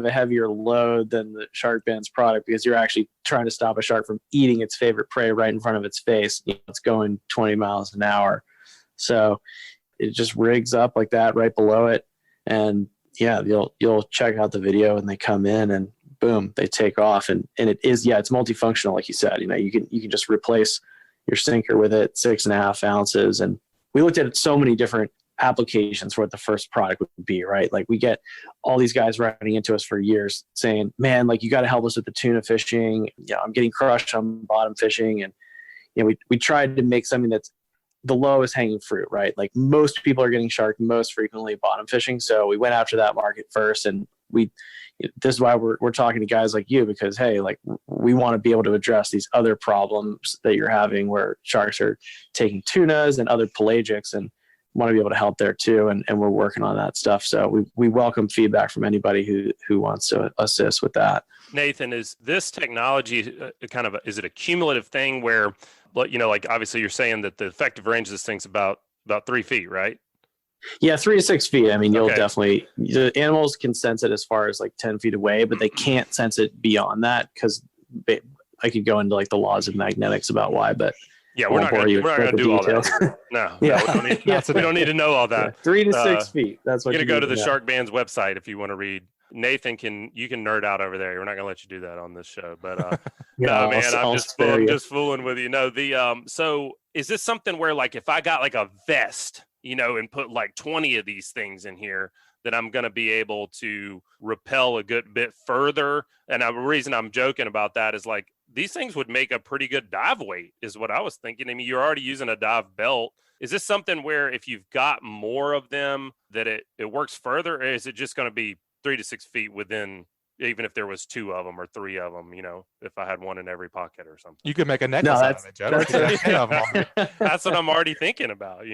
a heavier load than the Sharkbanz product because you're actually trying to stop a shark from eating its favorite prey right in front of its face. It's going 20 miles an hour. So it just rigs up like that right below it. And yeah, you'll check out the video and they come in and boom, they take off. And it is, it's multifunctional. Like you said, you can just replace your sinker with it, 6.5 ounces. And we looked at so many different applications for what the first product would be, right? Like we get all these guys writing into us for years saying, man, like you got to help us with the tuna fishing. I'm getting crushed on bottom fishing. And, we tried to make something that's the lowest hanging fruit, right? Like most people are getting sharked most frequently bottom fishing. So we went after that market first, and this is why we're talking to guys like you, because, hey, like we want to be able to address these other problems that you're having where sharks are taking tunas and other pelagics, and want to be able to help there too. And we're working on that stuff. So we welcome feedback from anybody who wants to assist with that. Nathan, is this technology is it a cumulative thing where, like obviously you're saying that the effective range of this thing's about 3 feet, right? Yeah, 3 to 6 feet. I mean, you'll definitely, the animals can sense it as far as like 10 feet away, but they can't sense it beyond that because I could go into like the laws of magnetics about why, but yeah, we're not going to do all that. No, we don't need to know all that. 3 to 6 feet. That's what you're going to go to the Sharkbanz website if you want to read. Nathan you can nerd out over there. We're not going to let you do that on this show, but no, man, I'm just fooling with you. No, so is this something where like if I got like a vest, and put like 20 of these things in here, that I'm going to be able to repel a good bit further? And the reason I'm joking about that is like these things would make a pretty good dive weight is what I was thinking. I mean, you're already using a dive belt. Is this something where if you've got more of them that it works further, or is it just going to be 3 to 6 feet within, even if there was 2 of them or 3 of them, if I had one in every pocket or something? You could make a necklace out of it, Joe. That's what I'm already thinking about,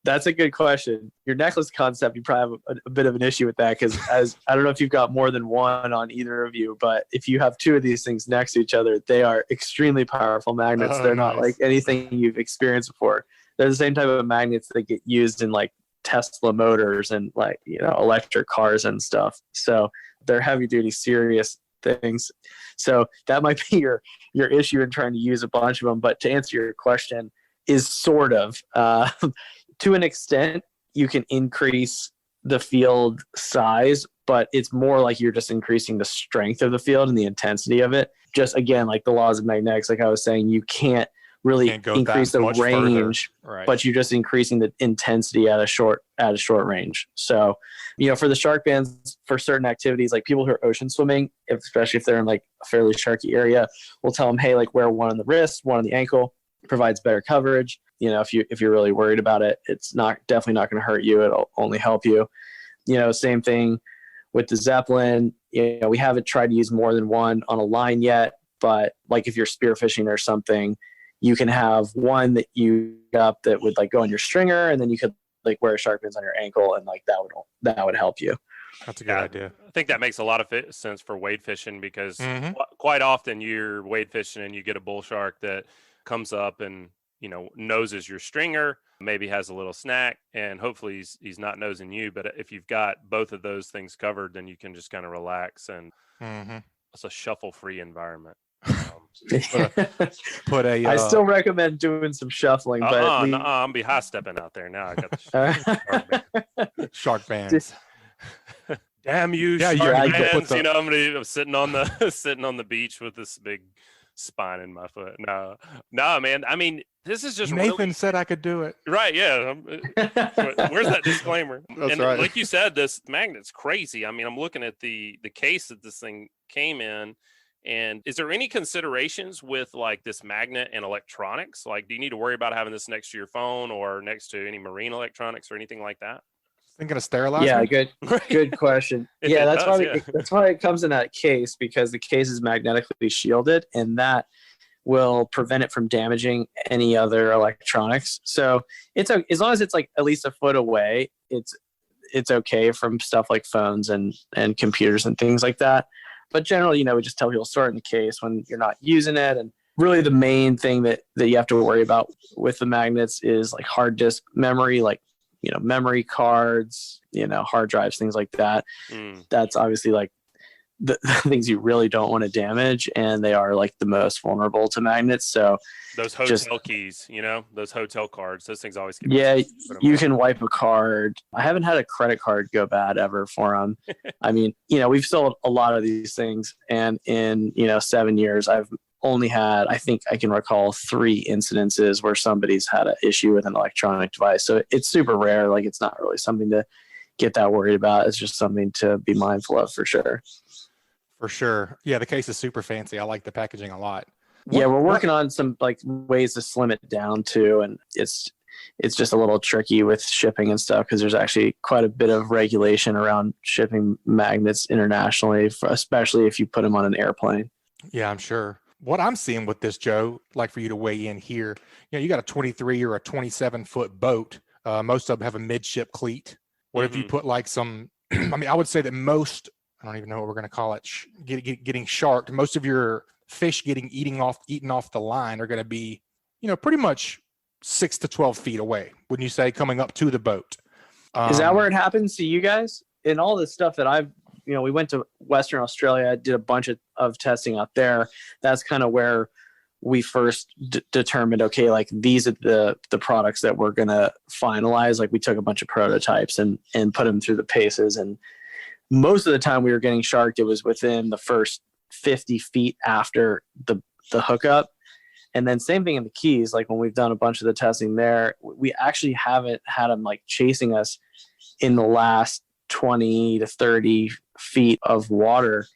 That's a good question. Your necklace concept, you probably have a bit of an issue with that because I don't know if you've got more than one on either of you, but if you have 2 of these things next to each other, they are extremely powerful magnets. They're not like anything you've experienced before. They're the same type of magnets that get used in like Tesla motors and like, electric cars and stuff. So they're heavy duty, serious things. So that might be your issue in trying to use a bunch of them. But to answer your question is sort of, to an extent, you can increase the field size, but it's more like you're just increasing the strength of the field and the intensity of it. Just again, like the laws of magnetics, like I was saying, you can't really increase the range, right, but you're just increasing the intensity at a short range. So, for the Sharkbanz, for certain activities, like people who are ocean swimming, especially if they're in like a fairly sharky area, we'll tell them, hey, like wear one on the wrist, one on the ankle, provides better coverage. If you're really worried about it, it's definitely not going to hurt you. It'll only help you. Same thing with the Zeppelin. We haven't tried to use more than one on a line yet, but like if you're spearfishing or something, you can have one that you up that would like go on your stringer, and then you could like wear a Sharkbanz on your ankle, and like that would help you. That's a good idea. I think that makes a lot of sense for wade fishing, because quite often you're wade fishing and you get a bull shark that comes up and noses your stringer, maybe has a little snack, and hopefully he's not nosing you. But if you've got both of those things covered, then you can just kind of relax, and it's a shuffle-free environment. I still recommend doing some shuffling, but I'm be high stepping out there now. I got the Sharkbanz. Damn you, Sharkbanz! I'm sitting on the beach with this big spine in my foot. No, man. I mean, this is just Nathan said I could do it. Right? Yeah. Where's that disclaimer? That's right. Like you said, this magnet's crazy. I mean, I'm looking at the case that this thing came in. And is there any considerations with like this magnet and electronics? Like, do you need to worry about having this next to your phone or next to any marine electronics or anything like that? Thinking of sterilizer? Yeah, good question. Yeah, that's why it comes in that case, because the case is magnetically shielded, and that will prevent it from damaging any other electronics. So it's as long as it's like at least a foot away, it's okay from stuff like phones and computers and things like that. But generally, we just tell people store it in the case when you're not using it. And really the main thing that you have to worry about with the magnets is like hard disk memory, like, memory cards, hard drives, things like that. That's obviously like the things you really don't want to damage. And they are like the most vulnerable to magnets. So those hotel keys, those hotel cards, those things always get. Yeah, you can wipe a card. I haven't had a credit card go bad ever for them. I mean, we've sold a lot of these things, and in 7 years, I've only had, I think I can recall 3 incidences where somebody's had an issue with an electronic device. So it's super rare. Like, it's not really something to get that worried about. It's just something to be mindful of for sure. For sure. Yeah, the case is super fancy. I like the packaging a lot. We're working on some like ways to slim it down too, and it's just a little tricky with shipping and stuff, because there's actually quite a bit of regulation around shipping magnets internationally, especially if you put them on an airplane. Yeah, I'm sure. What I'm seeing with this, Joe, like for you to weigh in here, you got a 23 or a 27-foot boat. Most of them have a midship cleat. What if you put like some? I mean, I would say that most, I don't even know what we're going to call it, getting sharked. Most of your fish eaten off the line are going to be, pretty much 6 to 12 feet away. Wouldn't you say, coming up to the boat? Is that where it happens to you guys? In all the stuff that we went to Western Australia, did a bunch of testing out there. That's kind of where we first determined, okay, like these are the products that we're going to finalize. Like we took a bunch of prototypes and put them through the paces. And most of the time we were getting sharked, it was within the first 50 feet after the hookup. And then same thing in the Keys. Like when we've done a bunch of the testing there, we actually haven't had them like chasing us in the last 20 to 30 feet of water.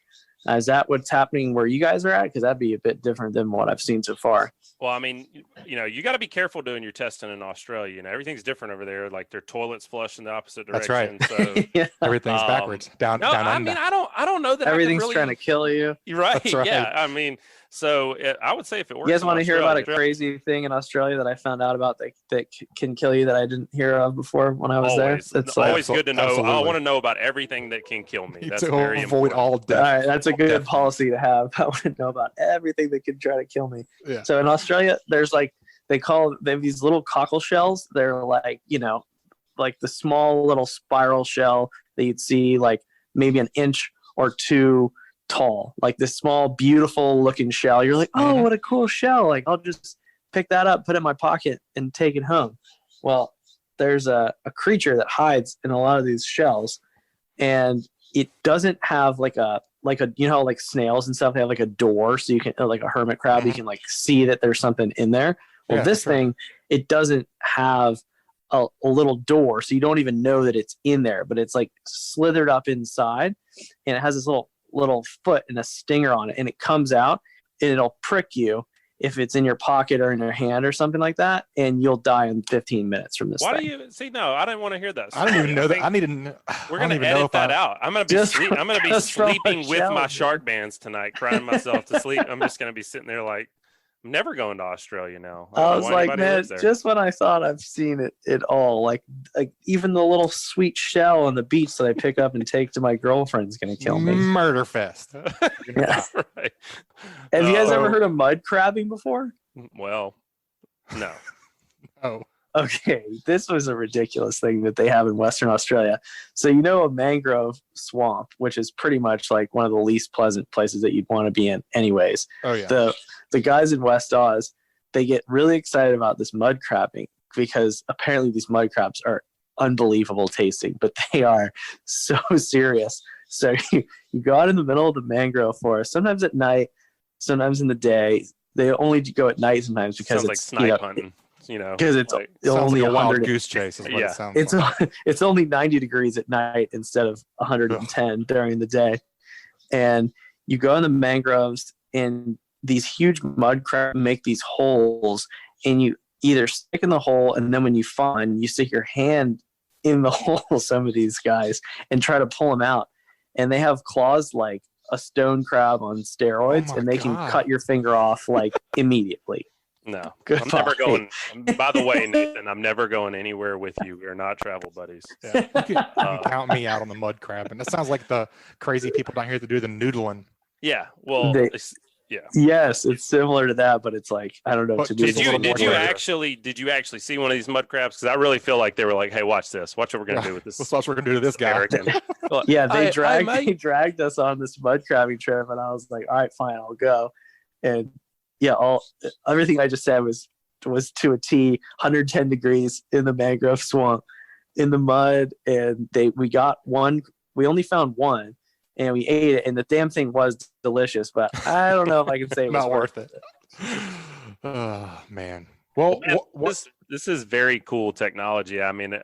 Is that what's happening where you guys are at? Because that'd be a bit different than what I've seen so far. Well, I mean, you got to be careful doing your testing in Australia. Everything's different over there. Like their toilets flush in the opposite direction. That's right. So Yeah. Everything's backwards. Down under. I mean, I don't know that everything's trying to kill you. Right. That's right. Yeah. I mean, so I would say if it works. You guys want to hear about a crazy thing in Australia that I found out about that can kill you that I didn't hear of before when I was there? It's always good to know. Absolutely. I want to know about everything that can kill me. That's to very avoid important. all death. All right, that's a good policy to have. I want to know about everything that can try to kill me. Yeah. So in Australia, there's like they have these little cockle shells. They're like like the small little spiral shell that you'd see like maybe an inch or 2 tall, like this small, beautiful looking shell. You're like, oh, what a cool shell. Like I'll just pick that up, put it in my pocket and take it home. Well, there's a creature that hides in a lot of these shells, and it doesn't have like a you know, like snails and stuff, they have like a door, so you can, like a hermit crab, you can like see that there's something in there. Well, this thing, it doesn't have a little door, so you don't even know that it's in there, but it's like slithered up inside, and it has this little foot and a stinger on it, and it comes out and it'll prick you if it's in your pocket or in your hand or something like that, and you'll die in 15 minutes from this. Why thing. do you see? No, I didn't want to hear that. I didn't even know that. I need to know. We're going to edit that out. I'm going to be I'm going to be sleeping with my Sharkbanz tonight, crying myself to sleep. I'm just going to be sitting there like, I'm never going to Australia now. I was like, man, just when I thought I've seen it all, like even the little sweet shell on the beach that I pick up and take to my girlfriend's going to kill me. Murder fest. Yeah. Right. Have you guys ever heard of mud crabbing before? Well, no. Oh. Okay, this was a ridiculous thing that they have in Western Australia. So you know a mangrove swamp, which is pretty much like one of the least pleasant places that you'd want to be in anyways. Oh, yeah. The guys in West Oz, they get really excited about this mud crabbing because apparently these mud crabs are unbelievable tasting, but they are so serious. So you go out in the middle of the mangrove forest, sometimes at night, sometimes in the day. They only go at night sometimes because sounds it's like snipe hunting. You know, because it's like, only like a wild 100 goose chase. Is what it sounds like. It's only 90 degrees at night instead of 110 during the day. And you go in the mangroves, and these huge mud crabs make these holes, and you either stick in the hole, and then when you find, you stick your hand in the hole, some of these guys, and try to pull them out. And they have claws like a stone crab on steroids, and they can cut your finger off like immediately. No, Goodbye. I'm never going. By the way, Nathan, I'm never going anywhere with you. We are not travel buddies. Yeah, you can count me out on the mud crab, and that sounds like the crazy people down here that do the noodling. Yeah, well, yeah. Yes, it's similar to that, but it's like I don't know. But Did you actually see one of these mud crabs? Because I really feel like they were like, "Hey, watch this. Watch what we're gonna do with this. Watch what we're gonna do to this guy." Yeah, they dragged us on this mud crabbing trip, and I was like, "All right, fine, I'll go." And yeah, everything I just said was to a T. 110 degrees in the mangrove swamp, in the mud, and we got one. We only found one, and we ate it, and the damn thing was delicious. But I don't know if I can say it was not worth it. Oh man. Well, this is very cool technology. I mean,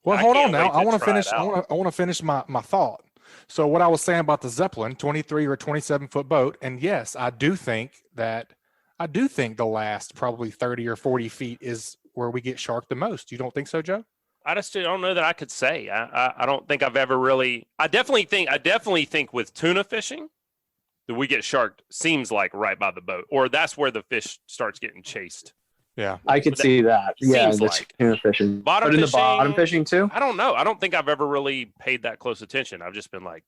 well, hold on now. I want to finish. I want to finish my thought. So what I was saying about the Zeppelin, 23 or 27 foot boat, and yes, I do think the last probably 30 or 40 feet is where we get sharked the most. You don't think so, Joe? I just don't know that I could say. I don't think I've ever really. I definitely think with tuna fishing that we get sharked seems like right by the boat, or that's where the fish starts getting chased. Yeah, I could see that. Yeah, like tuna fishing. Bottom but in fishing, the bottom fishing too? I don't know. I don't think I've ever really paid that close attention. I've just been like,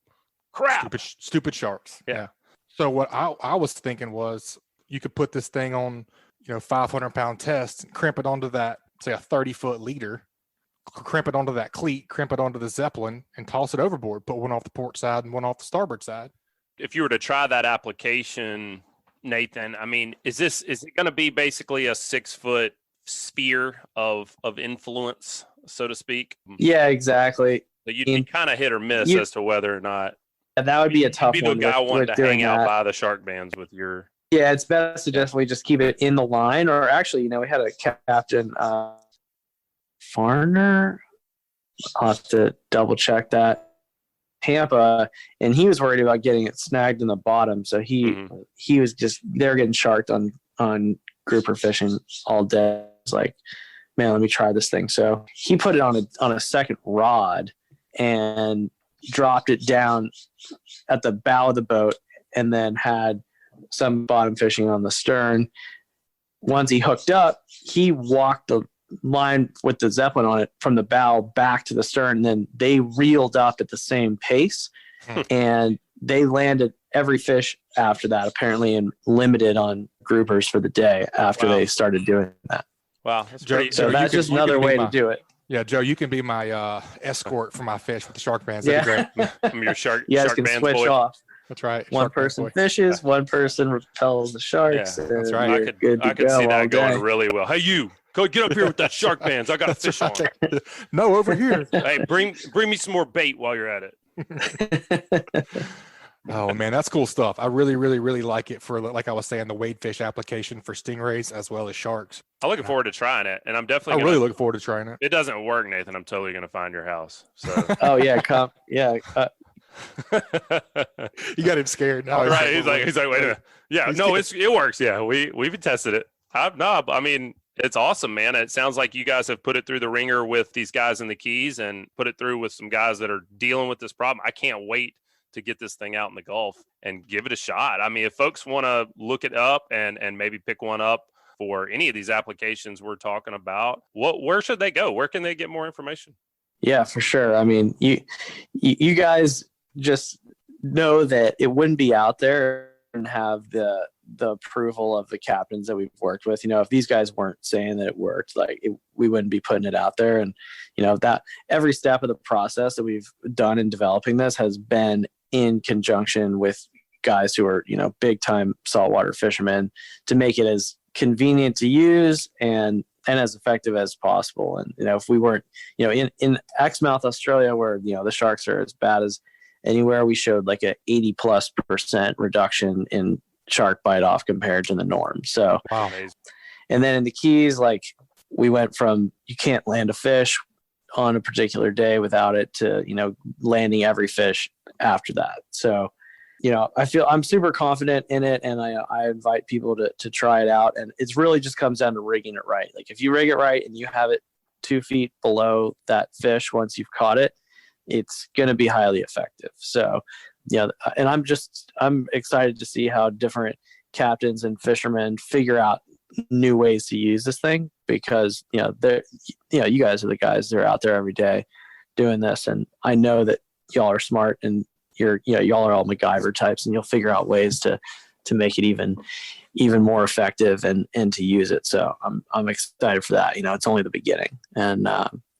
crap. Stupid sharks. Yeah. So what I was thinking was you could put this thing on, 500-pound test and crimp it onto that, say a 30-foot leader, crimp it onto that cleat, crimp it onto the Zeppelin, and toss it overboard. Put one off the port side and one off the starboard side. If you were to try that application, Nathan, I mean, is it going to be basically a 6-foot sphere of influence, so to speak? Yeah, exactly. But you'd be kind of hit or miss as to whether or not. And that would be a tough one. You'd be the guy wanting to hang out by the Sharkbanz with your. Yeah, it's best to definitely just keep it in the line. Or actually, we had a captain, Farner. I'll have to double check that. Tampa, and he was worried about getting it snagged in the bottom, so he was just they're getting sharked on grouper fishing all day. It's like, man, let me try this thing. So he put it on a second rod and dropped it down at the bow of the boat, and then had some bottom fishing on the stern. Once he hooked up, he walked the line with the Zeppelin on it from the bow back to the stern, and then they reeled up at the same pace, and they landed every fish after that, apparently, and limited on groupers for the day after they started doing that. Wow. So that's just another way to do it. Yeah, Joe, you can be my escort for my fish with the Sharkbanz. Yeah. That'd be great. I'm your Sharkbanz can switch boy. off. That's right. One Shark person boy. fishes, one person repels the sharks. Yeah, that's and right. you're I could see that going day. really well. Hey, you go get up here with that Sharkbanz. I got a That's fish on. right. No, over here. Hey, bring me some more bait while you're at it. Oh man, that's cool stuff. I really, really, really like it for, like I was saying, the wade fish application for stingrays as well as sharks. I'm looking forward to trying it, and I'm I definitely really looking forward to trying it. If it doesn't work, Nathan, I'm totally going to find your house. So. Oh yeah, You got him scared. No, Right. He's like, wait a minute. Yeah, no, it works. Yeah, we've tested it. I mean, it's awesome, man. It sounds like you guys have put it through the ringer with these guys in the Keys and put it through with some guys that are dealing with this problem. I can't wait to get this thing out in the Gulf and give it a shot. I mean, if folks want to look it up and maybe pick one up for any of these applications we're talking about, where should they go? Where can they get more information? Yeah, for sure. I mean, you guys just know that it wouldn't be out there and have the approval of the captains that we've worked with. If these guys weren't saying that it worked, we wouldn't be putting it out there. And that every step of the process that we've done in developing this has been in conjunction with guys who are big time saltwater fishermen to make it as convenient to use and as effective as possible. And if we weren't in Exmouth, Australia, where the sharks are as bad as anywhere, we showed like a 80+% reduction in shark bite off compared to the norm. So wow. And then in the Keys, we went from you can't land a fish on a particular day without it to landing every fish after that. So I'm super confident in it, and I invite people to try it out. And it's really just comes down to rigging it right. Like if you rig it right and you have it 2 feet below that fish once you've caught it, it's going to be highly effective. So, and I'm excited to see how different captains and fishermen figure out new ways to use this thing, because you guys are the guys that are out there every day doing this, and I know that y'all are smart and y'all are all MacGyver types, and you'll figure out ways to make it even more effective and to use it. So I'm excited for that. It's only the beginning, and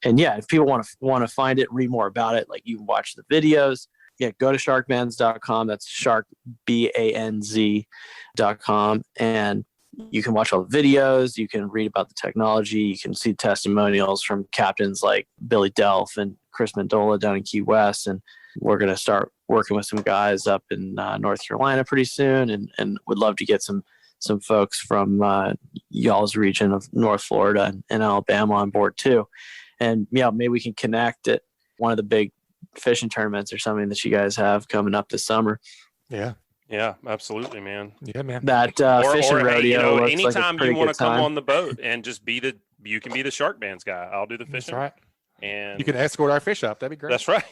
yeah, if people want to find it, read more about it, you can watch the videos. Yeah, go to sharkbanz.com. That's sharkbanz.com, and you can watch all the videos. You can read about the technology. You can see testimonials from captains like Billy Delph and Chris Mandola down in Key West. And we're going to start working with some guys up in North Carolina pretty soon, and would love to get some folks from y'all's region of North Florida and Alabama on board too. And yeah, maybe we can connect at one of the big fishing tournaments or something that you guys have coming up this summer. Yeah, absolutely, man. Yeah, man. That fishing rodeo. Hey, anytime you want to come on the boat and just you can be the Sharkbanz guy. I'll do the fishing. That's right. And you can escort our fish up. That'd be great. That's right.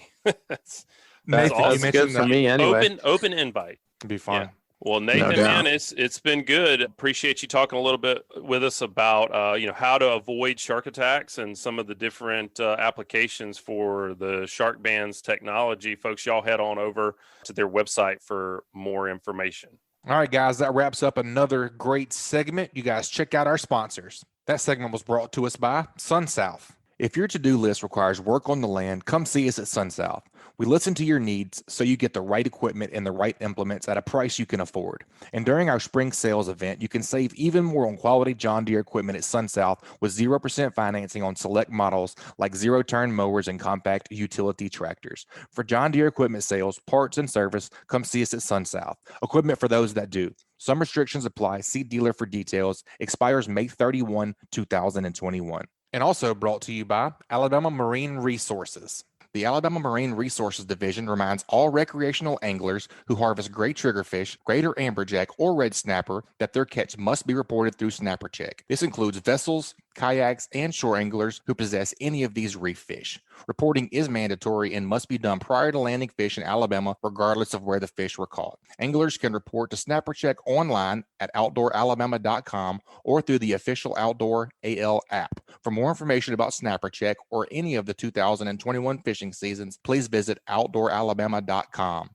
that's Nathan, awesome. you mentioned good for me anyway. Open invite. It'd be fun. Yeah. Well, Nathan, man, it's been good. Appreciate you talking a little bit with us about how to avoid shark attacks and some of the different applications for the Sharkbanz technology. Folks, y'all head on over to their website for more information. All right, guys, that wraps up another great segment. You guys check out our sponsors. That segment was brought to us by SunSouth. If your to-do list requires work on the land, come see us at SunSouth. We listen to your needs so you get the right equipment and the right implements at a price you can afford. And during our spring sales event, you can save even more on quality John Deere equipment at SunSouth with 0% financing on select models like zero-turn mowers and compact utility tractors. For John Deere equipment sales, parts, and service, come see us at SunSouth. Equipment for those that do. Some restrictions apply. See dealer for details. Expires May 31, 2021. And also brought to you by Alabama Marine Resources. The Alabama Marine Resources Division reminds all recreational anglers who harvest gray triggerfish, greater amberjack, or red snapper that their catch must be reported through Snapper Check. This includes vessels, kayaks, and shore anglers who possess any of these reef fish. Reporting is mandatory and must be done prior to landing fish in Alabama, regardless of where the fish were caught. Anglers can report to Snapper Check online at outdooralabama.com or through the official Outdoor AL app. For more information about Snapper Check or any of the 2021 fishing seasons, please visit outdooralabama.com.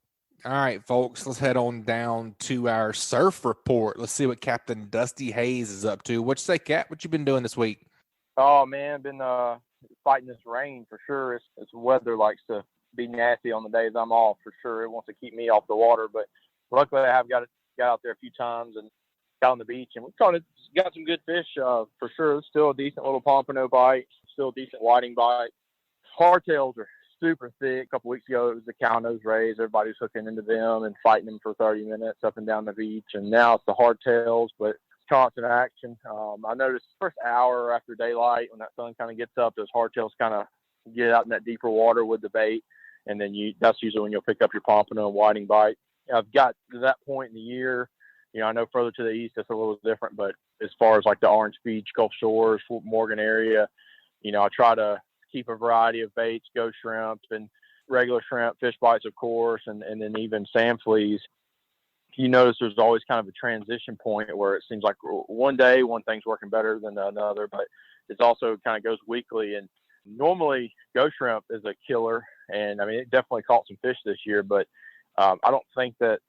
All right, folks, let's head on down to our surf report. Let's see what Captain Dusty Hayes is up to. What you say, Cap? What you been doing this week? Oh man, been fighting this rain for sure. It's weather likes to be nasty on the days I'm off for sure. It wants to keep me off the water, but luckily I have got out there a few times and got on the beach, and got some good fish for sure. It's still a decent little pompano bite, still a decent whiting bite. Hardtails are super thick. A couple weeks ago, it was the cow nose rays. Everybody was hooking into them and fighting them for 30 minutes up and down the beach. And now it's the hardtails, but it's constant action. I noticed the first hour after daylight, when that sun kind of gets up, those hardtails kind of get out in that deeper water with the bait. And then that's usually when you'll pick up your pompano and whiting bite. I've got to that point in the year. I know further to the east, it's a little different, but as far as like the Orange Beach, Gulf Shores, Fort Morgan area, I try to keep a variety of baits, ghost shrimp and regular shrimp, fish bites, of course, and then even sand fleas. You notice there's always kind of a transition point where it seems like one day one thing's working better than another, but it's also kind of goes weekly. And normally ghost shrimp is a killer, and I mean it definitely caught some fish this year, but I don't think that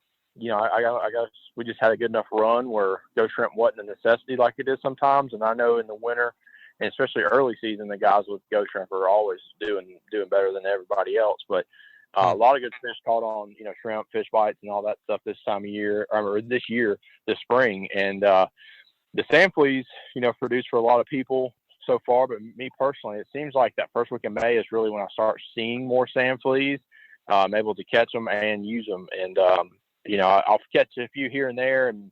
I guess we just had a good enough run where ghost shrimp wasn't a necessity like it is sometimes. And I know in the winter, and especially early season, the guys with ghost shrimp are always doing better than everybody else. But a lot of good fish caught on, shrimp, fish bites, and all that stuff this time of year, or this spring. And the sand fleas, produce for a lot of people so far. But me personally, it seems like that first week in May is really when I start seeing more sand fleas. I'm able to catch them and use them. And, I'll catch a few here and there and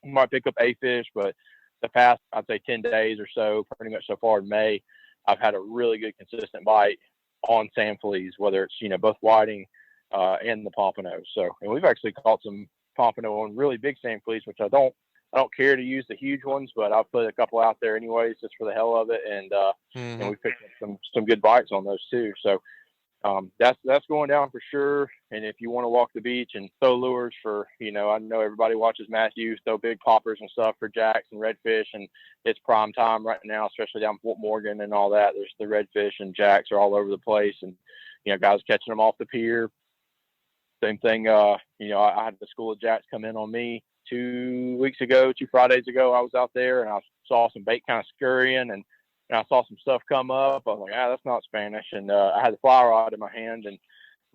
might pick up a fish, but the past, I'd say 10 days or so, pretty much so far in May, I've had a really good consistent bite on sand fleas, whether it's, both whiting and the pompano. So, and we've actually caught some pompano on really big sand fleas, which I don't care to use the huge ones, but I'll put a couple out there anyways, just for the hell of it. And we picked up some good bites on those too. So, that's going down for sure. And if you want to walk the beach and throw lures for, I know everybody watches Matthews throw big poppers and stuff for jacks and redfish, and it's prime time right now, especially down Fort Morgan and all that. There's the redfish and jacks are all over the place, and guys catching them off the pier. Same thing. I had the school of jacks come in on me 2 Fridays ago. I was out there and I saw some bait kind of scurrying, and I saw some stuff come up. I was like, that's not Spanish. And I had the fly rod in my hand and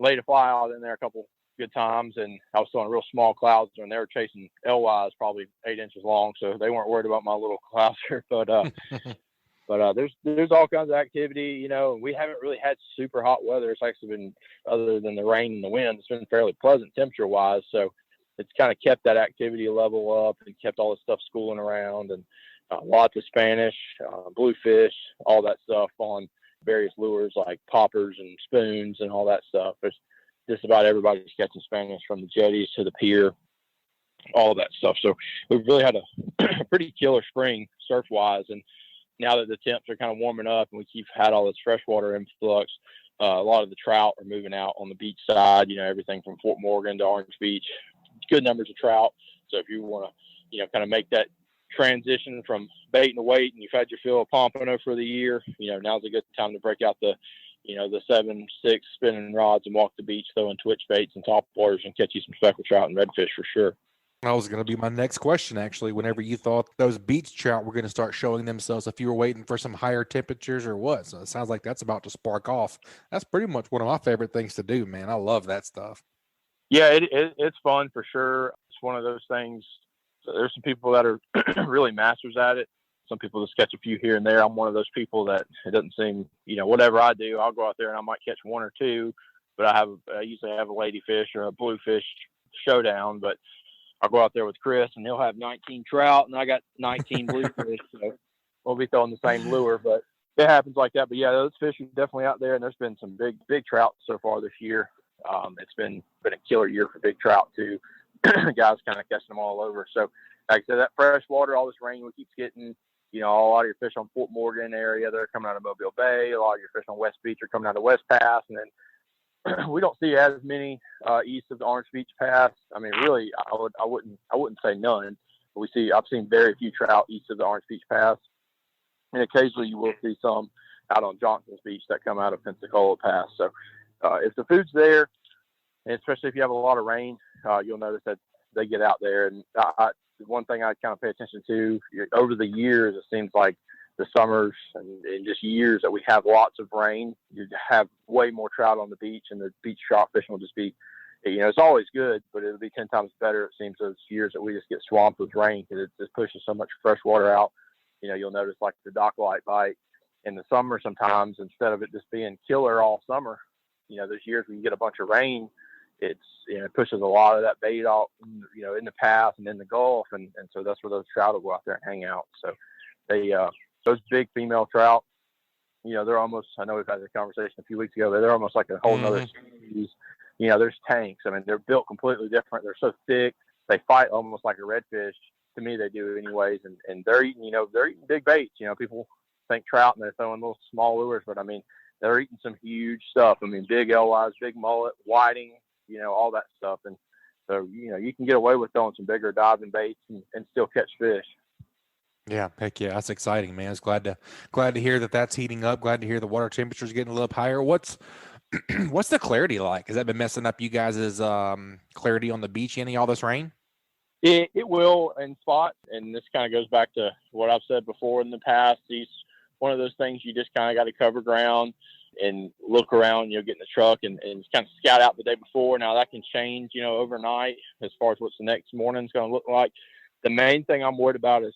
laid a fly out in there a couple good times. And I was throwing real small clouds, and they were chasing LYs probably 8 inches long. So they weren't worried about my little clouser. But there's all kinds of activity, and we haven't really had super hot weather. It's actually been, other than the rain and the wind, it's been fairly pleasant temperature wise. So it's kind of kept that activity level up and kept all this stuff schooling around, and lots of Spanish, bluefish, all that stuff on various lures like poppers and spoons and all that stuff. There's just about everybody's catching Spanish, from the jetties to the pier, all that stuff. So we've really had a pretty killer spring surf-wise. And now that the temps are kind of warming up and we've had all this freshwater influx, a lot of the trout are moving out on the beach side, everything from Fort Morgan to Orange Beach, good numbers of trout. So if you want to, kind of make that transition from bait and weight, and you've had your fill of pompano for the year, now's a good time to break out the 7-6 spinning rods and walk the beach throwing twitch baits and top waters and catch you some speckled trout and redfish for sure. That was going to be my next question, actually. Whenever you thought those beach trout were going to start showing themselves, if you were waiting for some higher temperatures or what. So it sounds like that's about to spark off. That's pretty much one of my favorite things to do, man. I love that stuff. Yeah, it's fun for sure. It's one of those things. There's some people that are really masters at it. Some people just catch a few here and there. I'm one of those people that it doesn't seem, whatever I do, I'll go out there and I might catch one or two, but I usually have a ladyfish or a bluefish showdown. But I'll go out there with Chris and he'll have 19 trout and I got 19 bluefish. So we'll be throwing the same lure, but it happens like that. But yeah, those fish are definitely out there, and there's been some big trout so far this year. It's been a killer year for big trout too. Guys kind of catching them all over. So like I said, that fresh water, all this rain we keep getting, a lot of your fish on Fort Morgan area, they're coming out of Mobile Bay. A lot of your fish on West Beach are coming out of West Pass. And then we don't see as many east of the Orange Beach Pass. I mean, really, I wouldn't say none. But I've seen very few trout east of the Orange Beach Pass. And occasionally you will see some out on Johnson's Beach that come out of Pensacola Pass. So if the food's there, and especially if you have a lot of rain, you'll notice that they get out there. And one thing I kind of pay attention to over the years, it seems like the summers and just years that we have lots of rain, you have way more trout on the beach, and the beach trout fishing will just be, it's always good, but it'll be 10 times better, it seems, those years that we just get swamped with rain, because it just pushes so much fresh water out. You'll notice like the dock light bite in the summer sometimes, instead of it just being killer all summer, those years when you get a bunch of rain, it pushes a lot of that bait out, in the path and in the Gulf. And so that's where those trout will go out there and hang out. So they, those big female trout, they're almost, I know we've had this conversation a few weeks ago, but they're almost like a whole nother species. There's tanks. I mean, they're built completely different. They're so thick. They fight almost like a redfish. To me, they do anyways. And they're eating, they're eating big baits. People think trout and they're throwing little small lures, but I mean, they're eating some huge stuff. I mean, big alewives, big mullet, whiting, all that stuff. And so, you can get away with throwing some bigger diving baits and still catch fish. Yeah, heck yeah, that's exciting, man. It's glad to hear that that's heating up. Glad to hear the water temperature's getting a little higher. What's the clarity like? Has that been messing up you guys' clarity on the beach any all this rain? It will in spots, and this kind of goes back to what I've said before in the past. One of those things you just kind of got to cover ground and look around, get in the truck and kind of scout out the day before. Now that can change, overnight as far as what the next morning's going to look like. The main thing I'm worried about is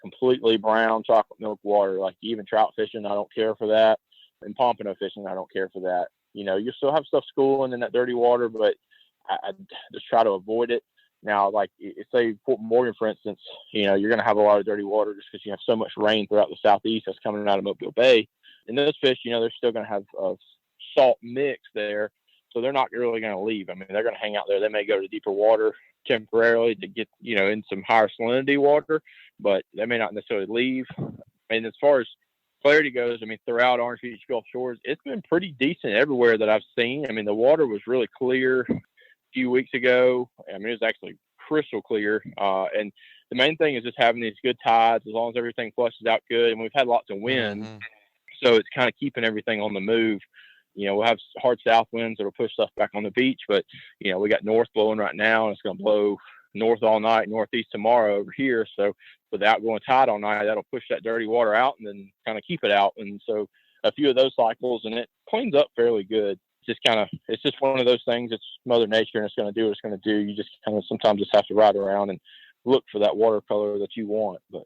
completely brown chocolate milk water. Like even trout fishing, I don't care for that. And pompano fishing, I don't care for that. You still have stuff schooling in that dirty water, but I just try to avoid it. Now, like say Fort Morgan, for instance, you're going to have a lot of dirty water just because you have so much rain throughout the southeast that's coming out of Mobile Bay. And those fish, they're still going to have a salt mix there, so they're not really going to leave. I mean, they're going to hang out there. They may go to deeper water temporarily to get, in some higher salinity water, but they may not necessarily leave. And as far as clarity goes, I mean, throughout Orange Beach Gulf Shores, it's been pretty decent everywhere that I've seen. I mean, the water was really clear few weeks ago. I mean, it was actually crystal clear. And the main thing is just having these good tides, as long as everything flushes out good. And we've had lots of wind, so it's kind of keeping everything on the move. We'll have hard south winds that'll push stuff back on the beach, but we got north blowing right now, and it's going to blow north all night, northeast tomorrow over here. So with the outgoing tide all night, that'll push that dirty water out and then kind of keep it out. And so a few of those cycles, and it cleans up fairly good. It's just one of those things. It's Mother Nature, and it's going to do what it's going to do. You just kind of sometimes just have to ride around and look for that water color that you want. But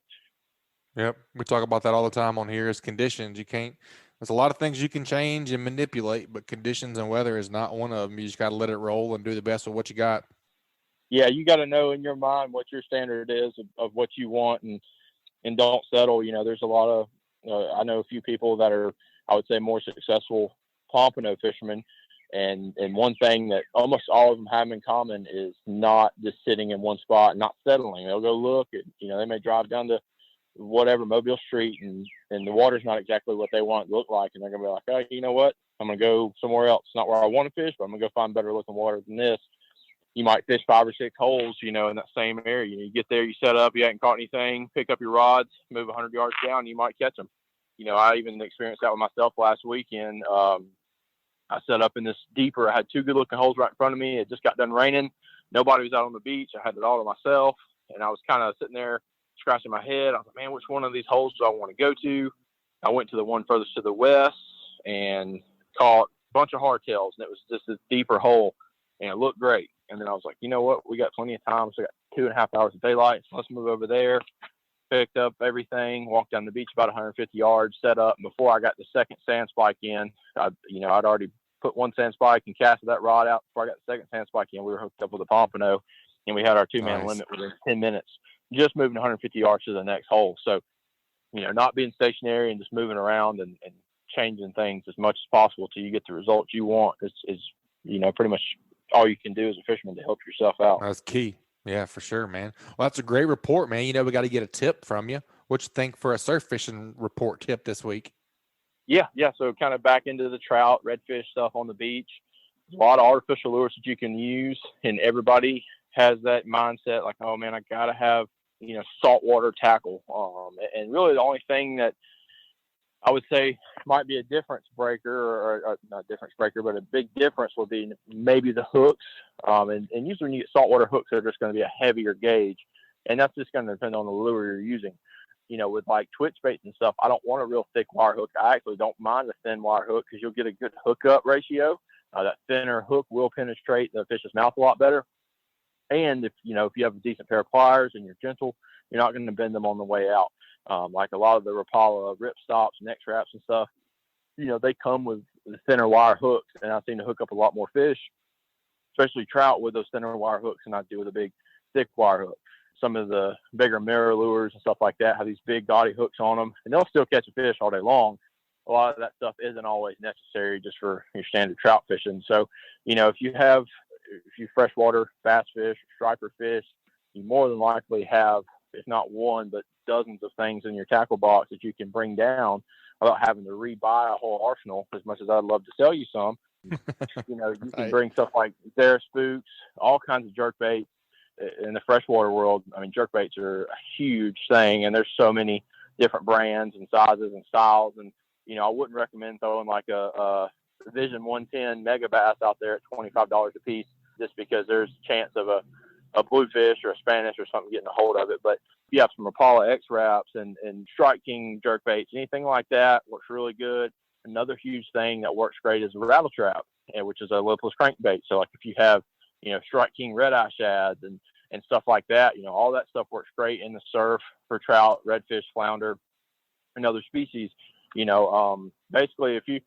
yep, we talk about that all the time on here. Is conditions. There's a lot of things you can change and manipulate, but conditions and weather is not one of them. You just got to let it roll and do the best with what you got. Yeah, you got to know in your mind what your standard is of what you want, and don't settle. There's a lot of I know a few people that are, I would say, more successful pompano fishermen, and one thing that almost all of them have in common is not just sitting in one spot, not settling. They'll go look at, they may drive down to whatever Mobile Street, and the water's not exactly what they want it to look like, and they're gonna be like, oh, you know what, I'm gonna go somewhere else. It's not where I want to fish, but I'm gonna go find better looking water than this. You might fish 5 or 6 holes, in that same area. You get there, you set up, you hadn't caught anything, pick up your rods, move 100 yards down, you might catch them. I even experienced that with myself last weekend. I set up in this deeper. I had 2 good-looking holes right in front of me. It just got done raining. Nobody was out on the beach. I had it all to myself, and I was kind of sitting there scratching my head. I was like, man, which one of these holes do I want to go to? I went to the one furthest to the west and caught a bunch of hardtails, and it was just a deeper hole, and it looked great. And then I was like, you know what? We got plenty of time. So I got 2.5 hours of daylight. So let's move over there. Picked up everything, walked down the beach about 150 yards, set up. And before I got the second sand spike in, I'd already put one sand spike and casted that rod out. Before I got the second sand spike in, we were hooked up with a pompano, and we had our 2-man limit within 10 minutes, just moving 150 yards to the next hole. So, not being stationary and just moving around and changing things as much as possible till you get the results you want is pretty much all you can do as a fisherman to help yourself out. That's key. Yeah, for sure, man. Well, that's a great report, man. We got to get a tip from you. What you think for a surf fishing report tip this week? Yeah. So kind of back into the trout, redfish stuff on the beach. There's a lot of artificial lures that you can use, and everybody has that mindset like, oh man, I got to have, saltwater tackle. And really the only thing that I would say might be a difference breaker, or not a difference breaker, but a big difference would be maybe the hooks. And usually when you get saltwater hooks, they're just going to be a heavier gauge, and that's just going to depend on the lure you're using. with like twitch baits and stuff, I don't want a real thick wire hook. I actually don't mind a thin wire hook because you'll get a good hookup ratio. That thinner hook will penetrate the fish's mouth a lot better. And if you have a decent pair of pliers and you're gentle, you're not going to bend them on the way out. Like a lot of the Rapala rip stops, neck traps and stuff, they come with the thinner wire hooks, and I've seen to hook up a lot more fish, especially trout, with those thinner wire hooks, and I do with a big, thick wire hook. Some of the bigger mirror lures and stuff like that have these big gaudy hooks on them, and they'll still catch a fish all day long. A lot of that stuff isn't always necessary just for your standard trout fishing. So, if you freshwater bass fish, striper fish, you more than likely have, if not one, but dozens of things in your tackle box that you can bring down without having to rebuy a whole arsenal. As much as I'd love to sell you some, you can bring stuff like Zara spooks, all kinds of jerk baits. In the freshwater world, I mean, jerk baits are a huge thing, and there's so many different brands and sizes and styles. And, I wouldn't recommend throwing like a Vision 110 Mega Bass out there at $25 a piece, just because there's a chance of a bluefish or a Spanish or something getting a hold of it. But if you have some Rapala X wraps and Strike King jerk baits, anything like that works really good. Another huge thing that works great is a rattle trap, which is a lipless crankbait. So like if you have, Strike King red eye shads and stuff like that, all that stuff works great in the surf for trout, redfish, flounder, and other species. Basically if you're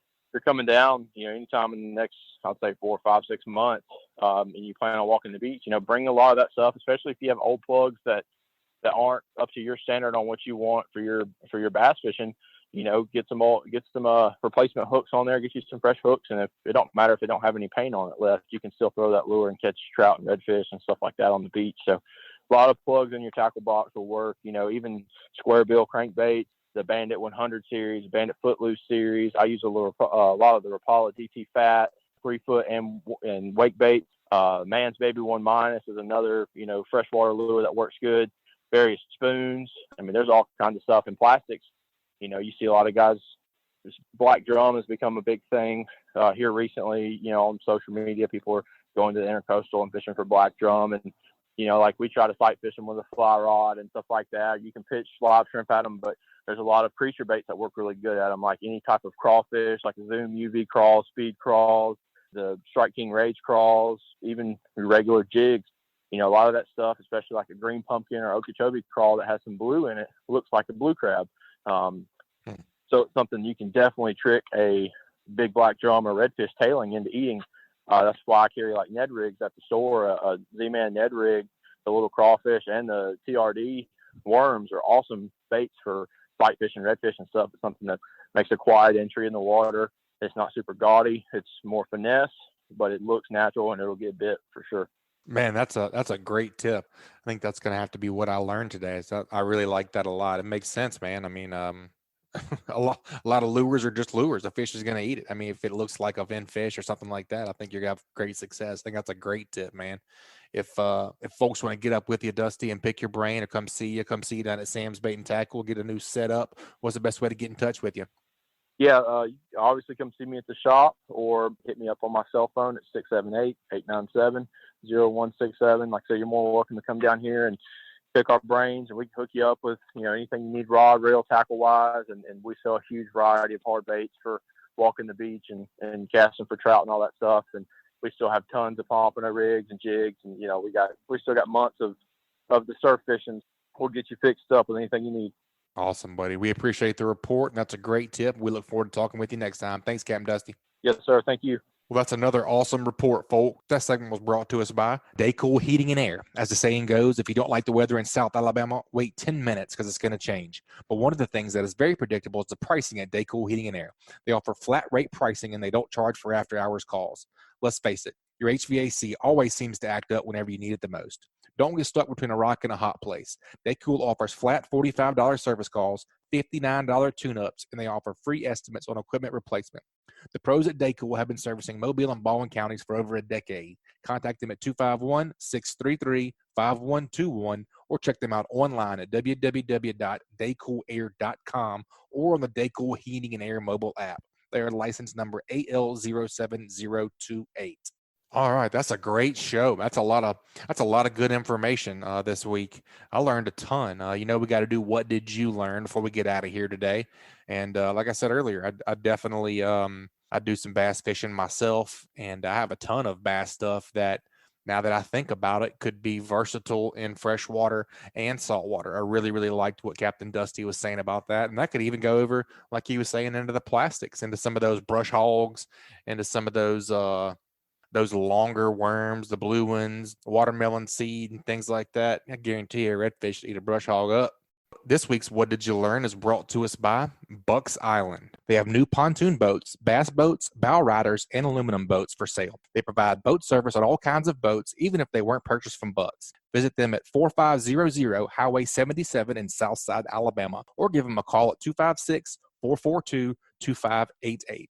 coming down, anytime in the next, I'd say 4, 5, 6 months, and you plan on walking the beach, bring a lot of that stuff, especially if you have old plugs that aren't up to your standard on what you want for your bass fishing. Get some replacement hooks on there, get you some fresh hooks. And if it don't matter if they don't have any paint on it left, you can still throw that lure and catch trout and redfish and stuff like that on the beach. So a lot of plugs in your tackle box will work, even square bill crankbaits, the Bandit 100 series, Bandit Footloose series. I use a lot of the Rapala DT Fat, 3-foot and wake bait. Man's Baby 1- is another, freshwater lure that works good. Various spoons. I mean, there's all kinds of stuff in plastics. You see a lot of guys, this black drum has become a big thing here recently, on social media. People are going to the intercoastal and fishing for black drum. And, like we try to sight fish them with a fly rod and stuff like that. You can pitch live shrimp at them, but there's a lot of creature baits that work really good at them, like any type of crawfish, like a Zoom UV crawl, speed crawls, the Strike King Rage crawls, even regular jigs. A lot of that stuff, especially like a green pumpkin or Okeechobee crawl that has some blue in it, looks like a blue crab. So it's something you can definitely trick a big black drum or redfish tailing into eating. That's why I carry like Ned rigs at the store. A Z-Man Ned rig, the little crawfish, and the TRD worms are awesome baits for sight fishing, redfish and stuff. It's something that makes a quiet entry in the water. It's not super gaudy. It's more finesse, but it looks natural and it'll get bit for sure. Man, that's a great tip. I think that's going to have to be what I learned today. So I really like that a lot. It makes sense, man. I mean, a lot of lures are just lures. The fish is going to eat it. I mean, if it looks like a fin fish or something like that, I think you're going to have great success. I think that's a great tip, man. If folks want to get up with you, Dusty, and pick your brain or come see you down at Sam's Bait and Tackle, get a new setup, what's the best way to get in touch with you? Yeah, obviously come see me at the shop or hit me up on my cell phone at 678-897-0167. Like I said, you're more welcome to come down here and pick our brains, and we can hook you up with, anything you need rod, reel, tackle-wise, and we sell a huge variety of hard baits for walking the beach and casting for trout and all that stuff. And we still have tons of pompano rigs and jigs, and, we still got months of the surf fishing. We'll get you fixed up with anything you need. Awesome, buddy. We appreciate the report, and that's a great tip. We look forward to talking with you next time. Thanks, Captain Dusty. Yes, sir. Thank you. Well, that's another awesome report, folks. That segment was brought to us by Daycool Heating and Air. As the saying goes, if you don't like the weather in South Alabama, wait 10 minutes because it's going to change. But one of the things that is very predictable is the pricing at Daycool Heating and Air. They offer flat rate pricing, and they don't charge for after-hours calls. Let's face it, your HVAC always seems to act up whenever you need it the most. Don't get stuck between a rock and a hot place. Daycool offers flat $45 service calls, $59 tune-ups, and they offer free estimates on equipment replacement. The pros at Daycool have been servicing Mobile and Baldwin counties for over a decade. Contact them at 251-633-5121 or check them out online at www.daycoolair.com or on the Daycool Heating and Air mobile app. They are license number AL07028. All right, that's a great show. That's a lot of good information this week. I learned a ton. We got to do what did you learn before we get out of here today. And like I said earlier, I definitely I do some bass fishing myself, and I have a ton of bass stuff that now that I think about it could be versatile in freshwater and saltwater. I really, really liked what Captain Dusty was saying about that. And that could even go over, like he was saying, into the plastics, into some of those brush hogs, into some of those longer worms, the blue ones, watermelon seed, and things like that. I guarantee you a redfish eat a brush hog up. This week's What Did You Learn is brought to us by Bucks Island. They have new pontoon boats, bass boats, bow riders, and aluminum boats for sale. They provide boat service on all kinds of boats, even if they weren't purchased from Bucks. Visit them at 4500 Highway 77 in Southside, Alabama, or give them a call at 256-442-2588.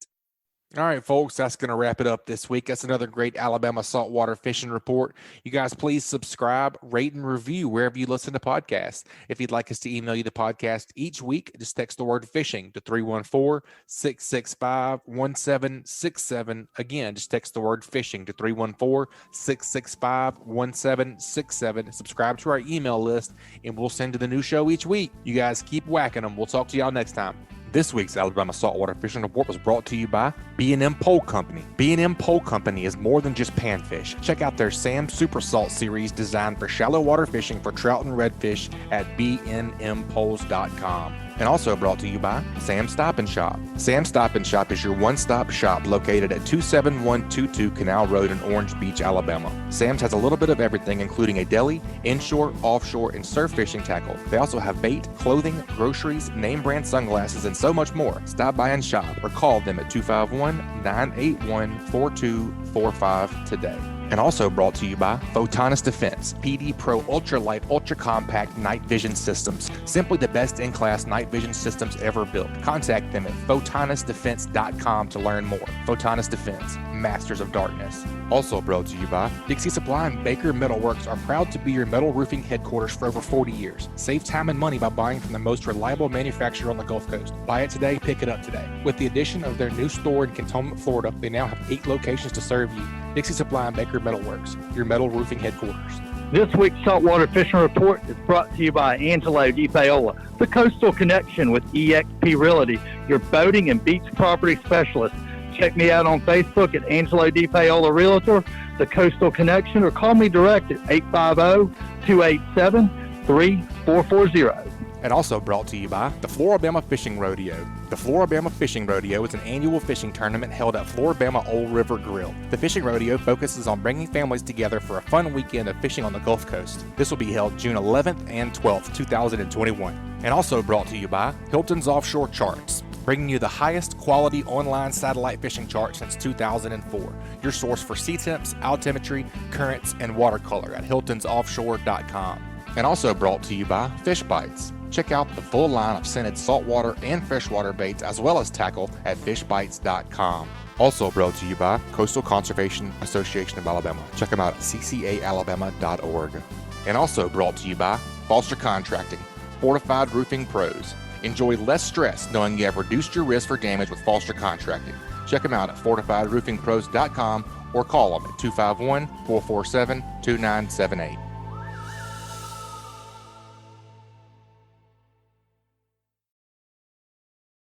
All right, folks, that's going to wrap it up this week. That's another great Alabama saltwater fishing report. You guys, please subscribe, rate, and review wherever you listen to podcasts. If you'd like us to email you the podcast each week, just text the word fishing to 314-665-1767. Again, just text the word fishing to 314-665-1767. Subscribe to our email list, and we'll send you the new show each week. You guys keep whacking them. We'll talk to y'all next time. This week's Alabama Saltwater Fishing Report was brought to you by B&M Pole Company. B&M Pole Company is more than just panfish. Check out their Sam Super Salt series designed for shallow water fishing for trout and redfish at bnmpoles.com. And also brought to you by Sam's Stop and Shop. Sam's Stop and Shop is your one-stop shop located at 27122 Canal Road in Orange Beach, Alabama. Sam's has a little bit of everything, including a deli, inshore, offshore, and surf fishing tackle. They also have bait, clothing, groceries, name brand sunglasses, and so much more. Stop by and shop or call them at 251-981-4245 today. And also brought to you by Photonis Defense, PD Pro Ultralight Ultra Compact Night Vision Systems. Simply the best in-class night vision systems ever built. Contact them at photonisdefense.com to learn more. Photonis Defense, Masters of Darkness. Also brought to you by Dixie Supply and Baker Metalworks are proud to be your metal roofing headquarters for over 40 years. Save time and money by buying from the most reliable manufacturer on the Gulf Coast. Buy it today, pick it up today. With the addition of their new store in Cantonment, Florida, they now have 8 locations to serve you. Dixie Supply and Baker Metalworks, your metal roofing headquarters. This week's Saltwater Fishing Report is brought to you by Angelo Depaola, the Coastal Connection with EXP Realty, your boating and beach property specialist. Check me out on Facebook at Angelo Depaola Realtor, the Coastal Connection, or call me direct at 850-287-3440. And also brought to you by the Flora Bama Fishing Rodeo. The Flora Bama Fishing Rodeo is an annual fishing tournament held at Flora Bama Old River Grill. The fishing rodeo focuses on bringing families together for a fun weekend of fishing on the Gulf Coast. This will be held June 11th and 12th, 2021. And also brought to you by Hilton's Offshore Charts, bringing you the highest quality online satellite fishing chart since 2004. Your source for sea temps, altimetry, currents, and watercolor at hiltonsoffshore.com. And also brought to you by Fishbites. Check out the full line of scented saltwater and freshwater baits as well as tackle at fishbites.com. Also brought to you by Coastal Conservation Association of Alabama. Check them out at ccaalabama.org. And also brought to you by Foster Contracting, Fortified Roofing Pros. Enjoy less stress knowing you have reduced your risk for damage with Foster Contracting. Check them out at fortifiedroofingpros.com or call them at 251-447-2978.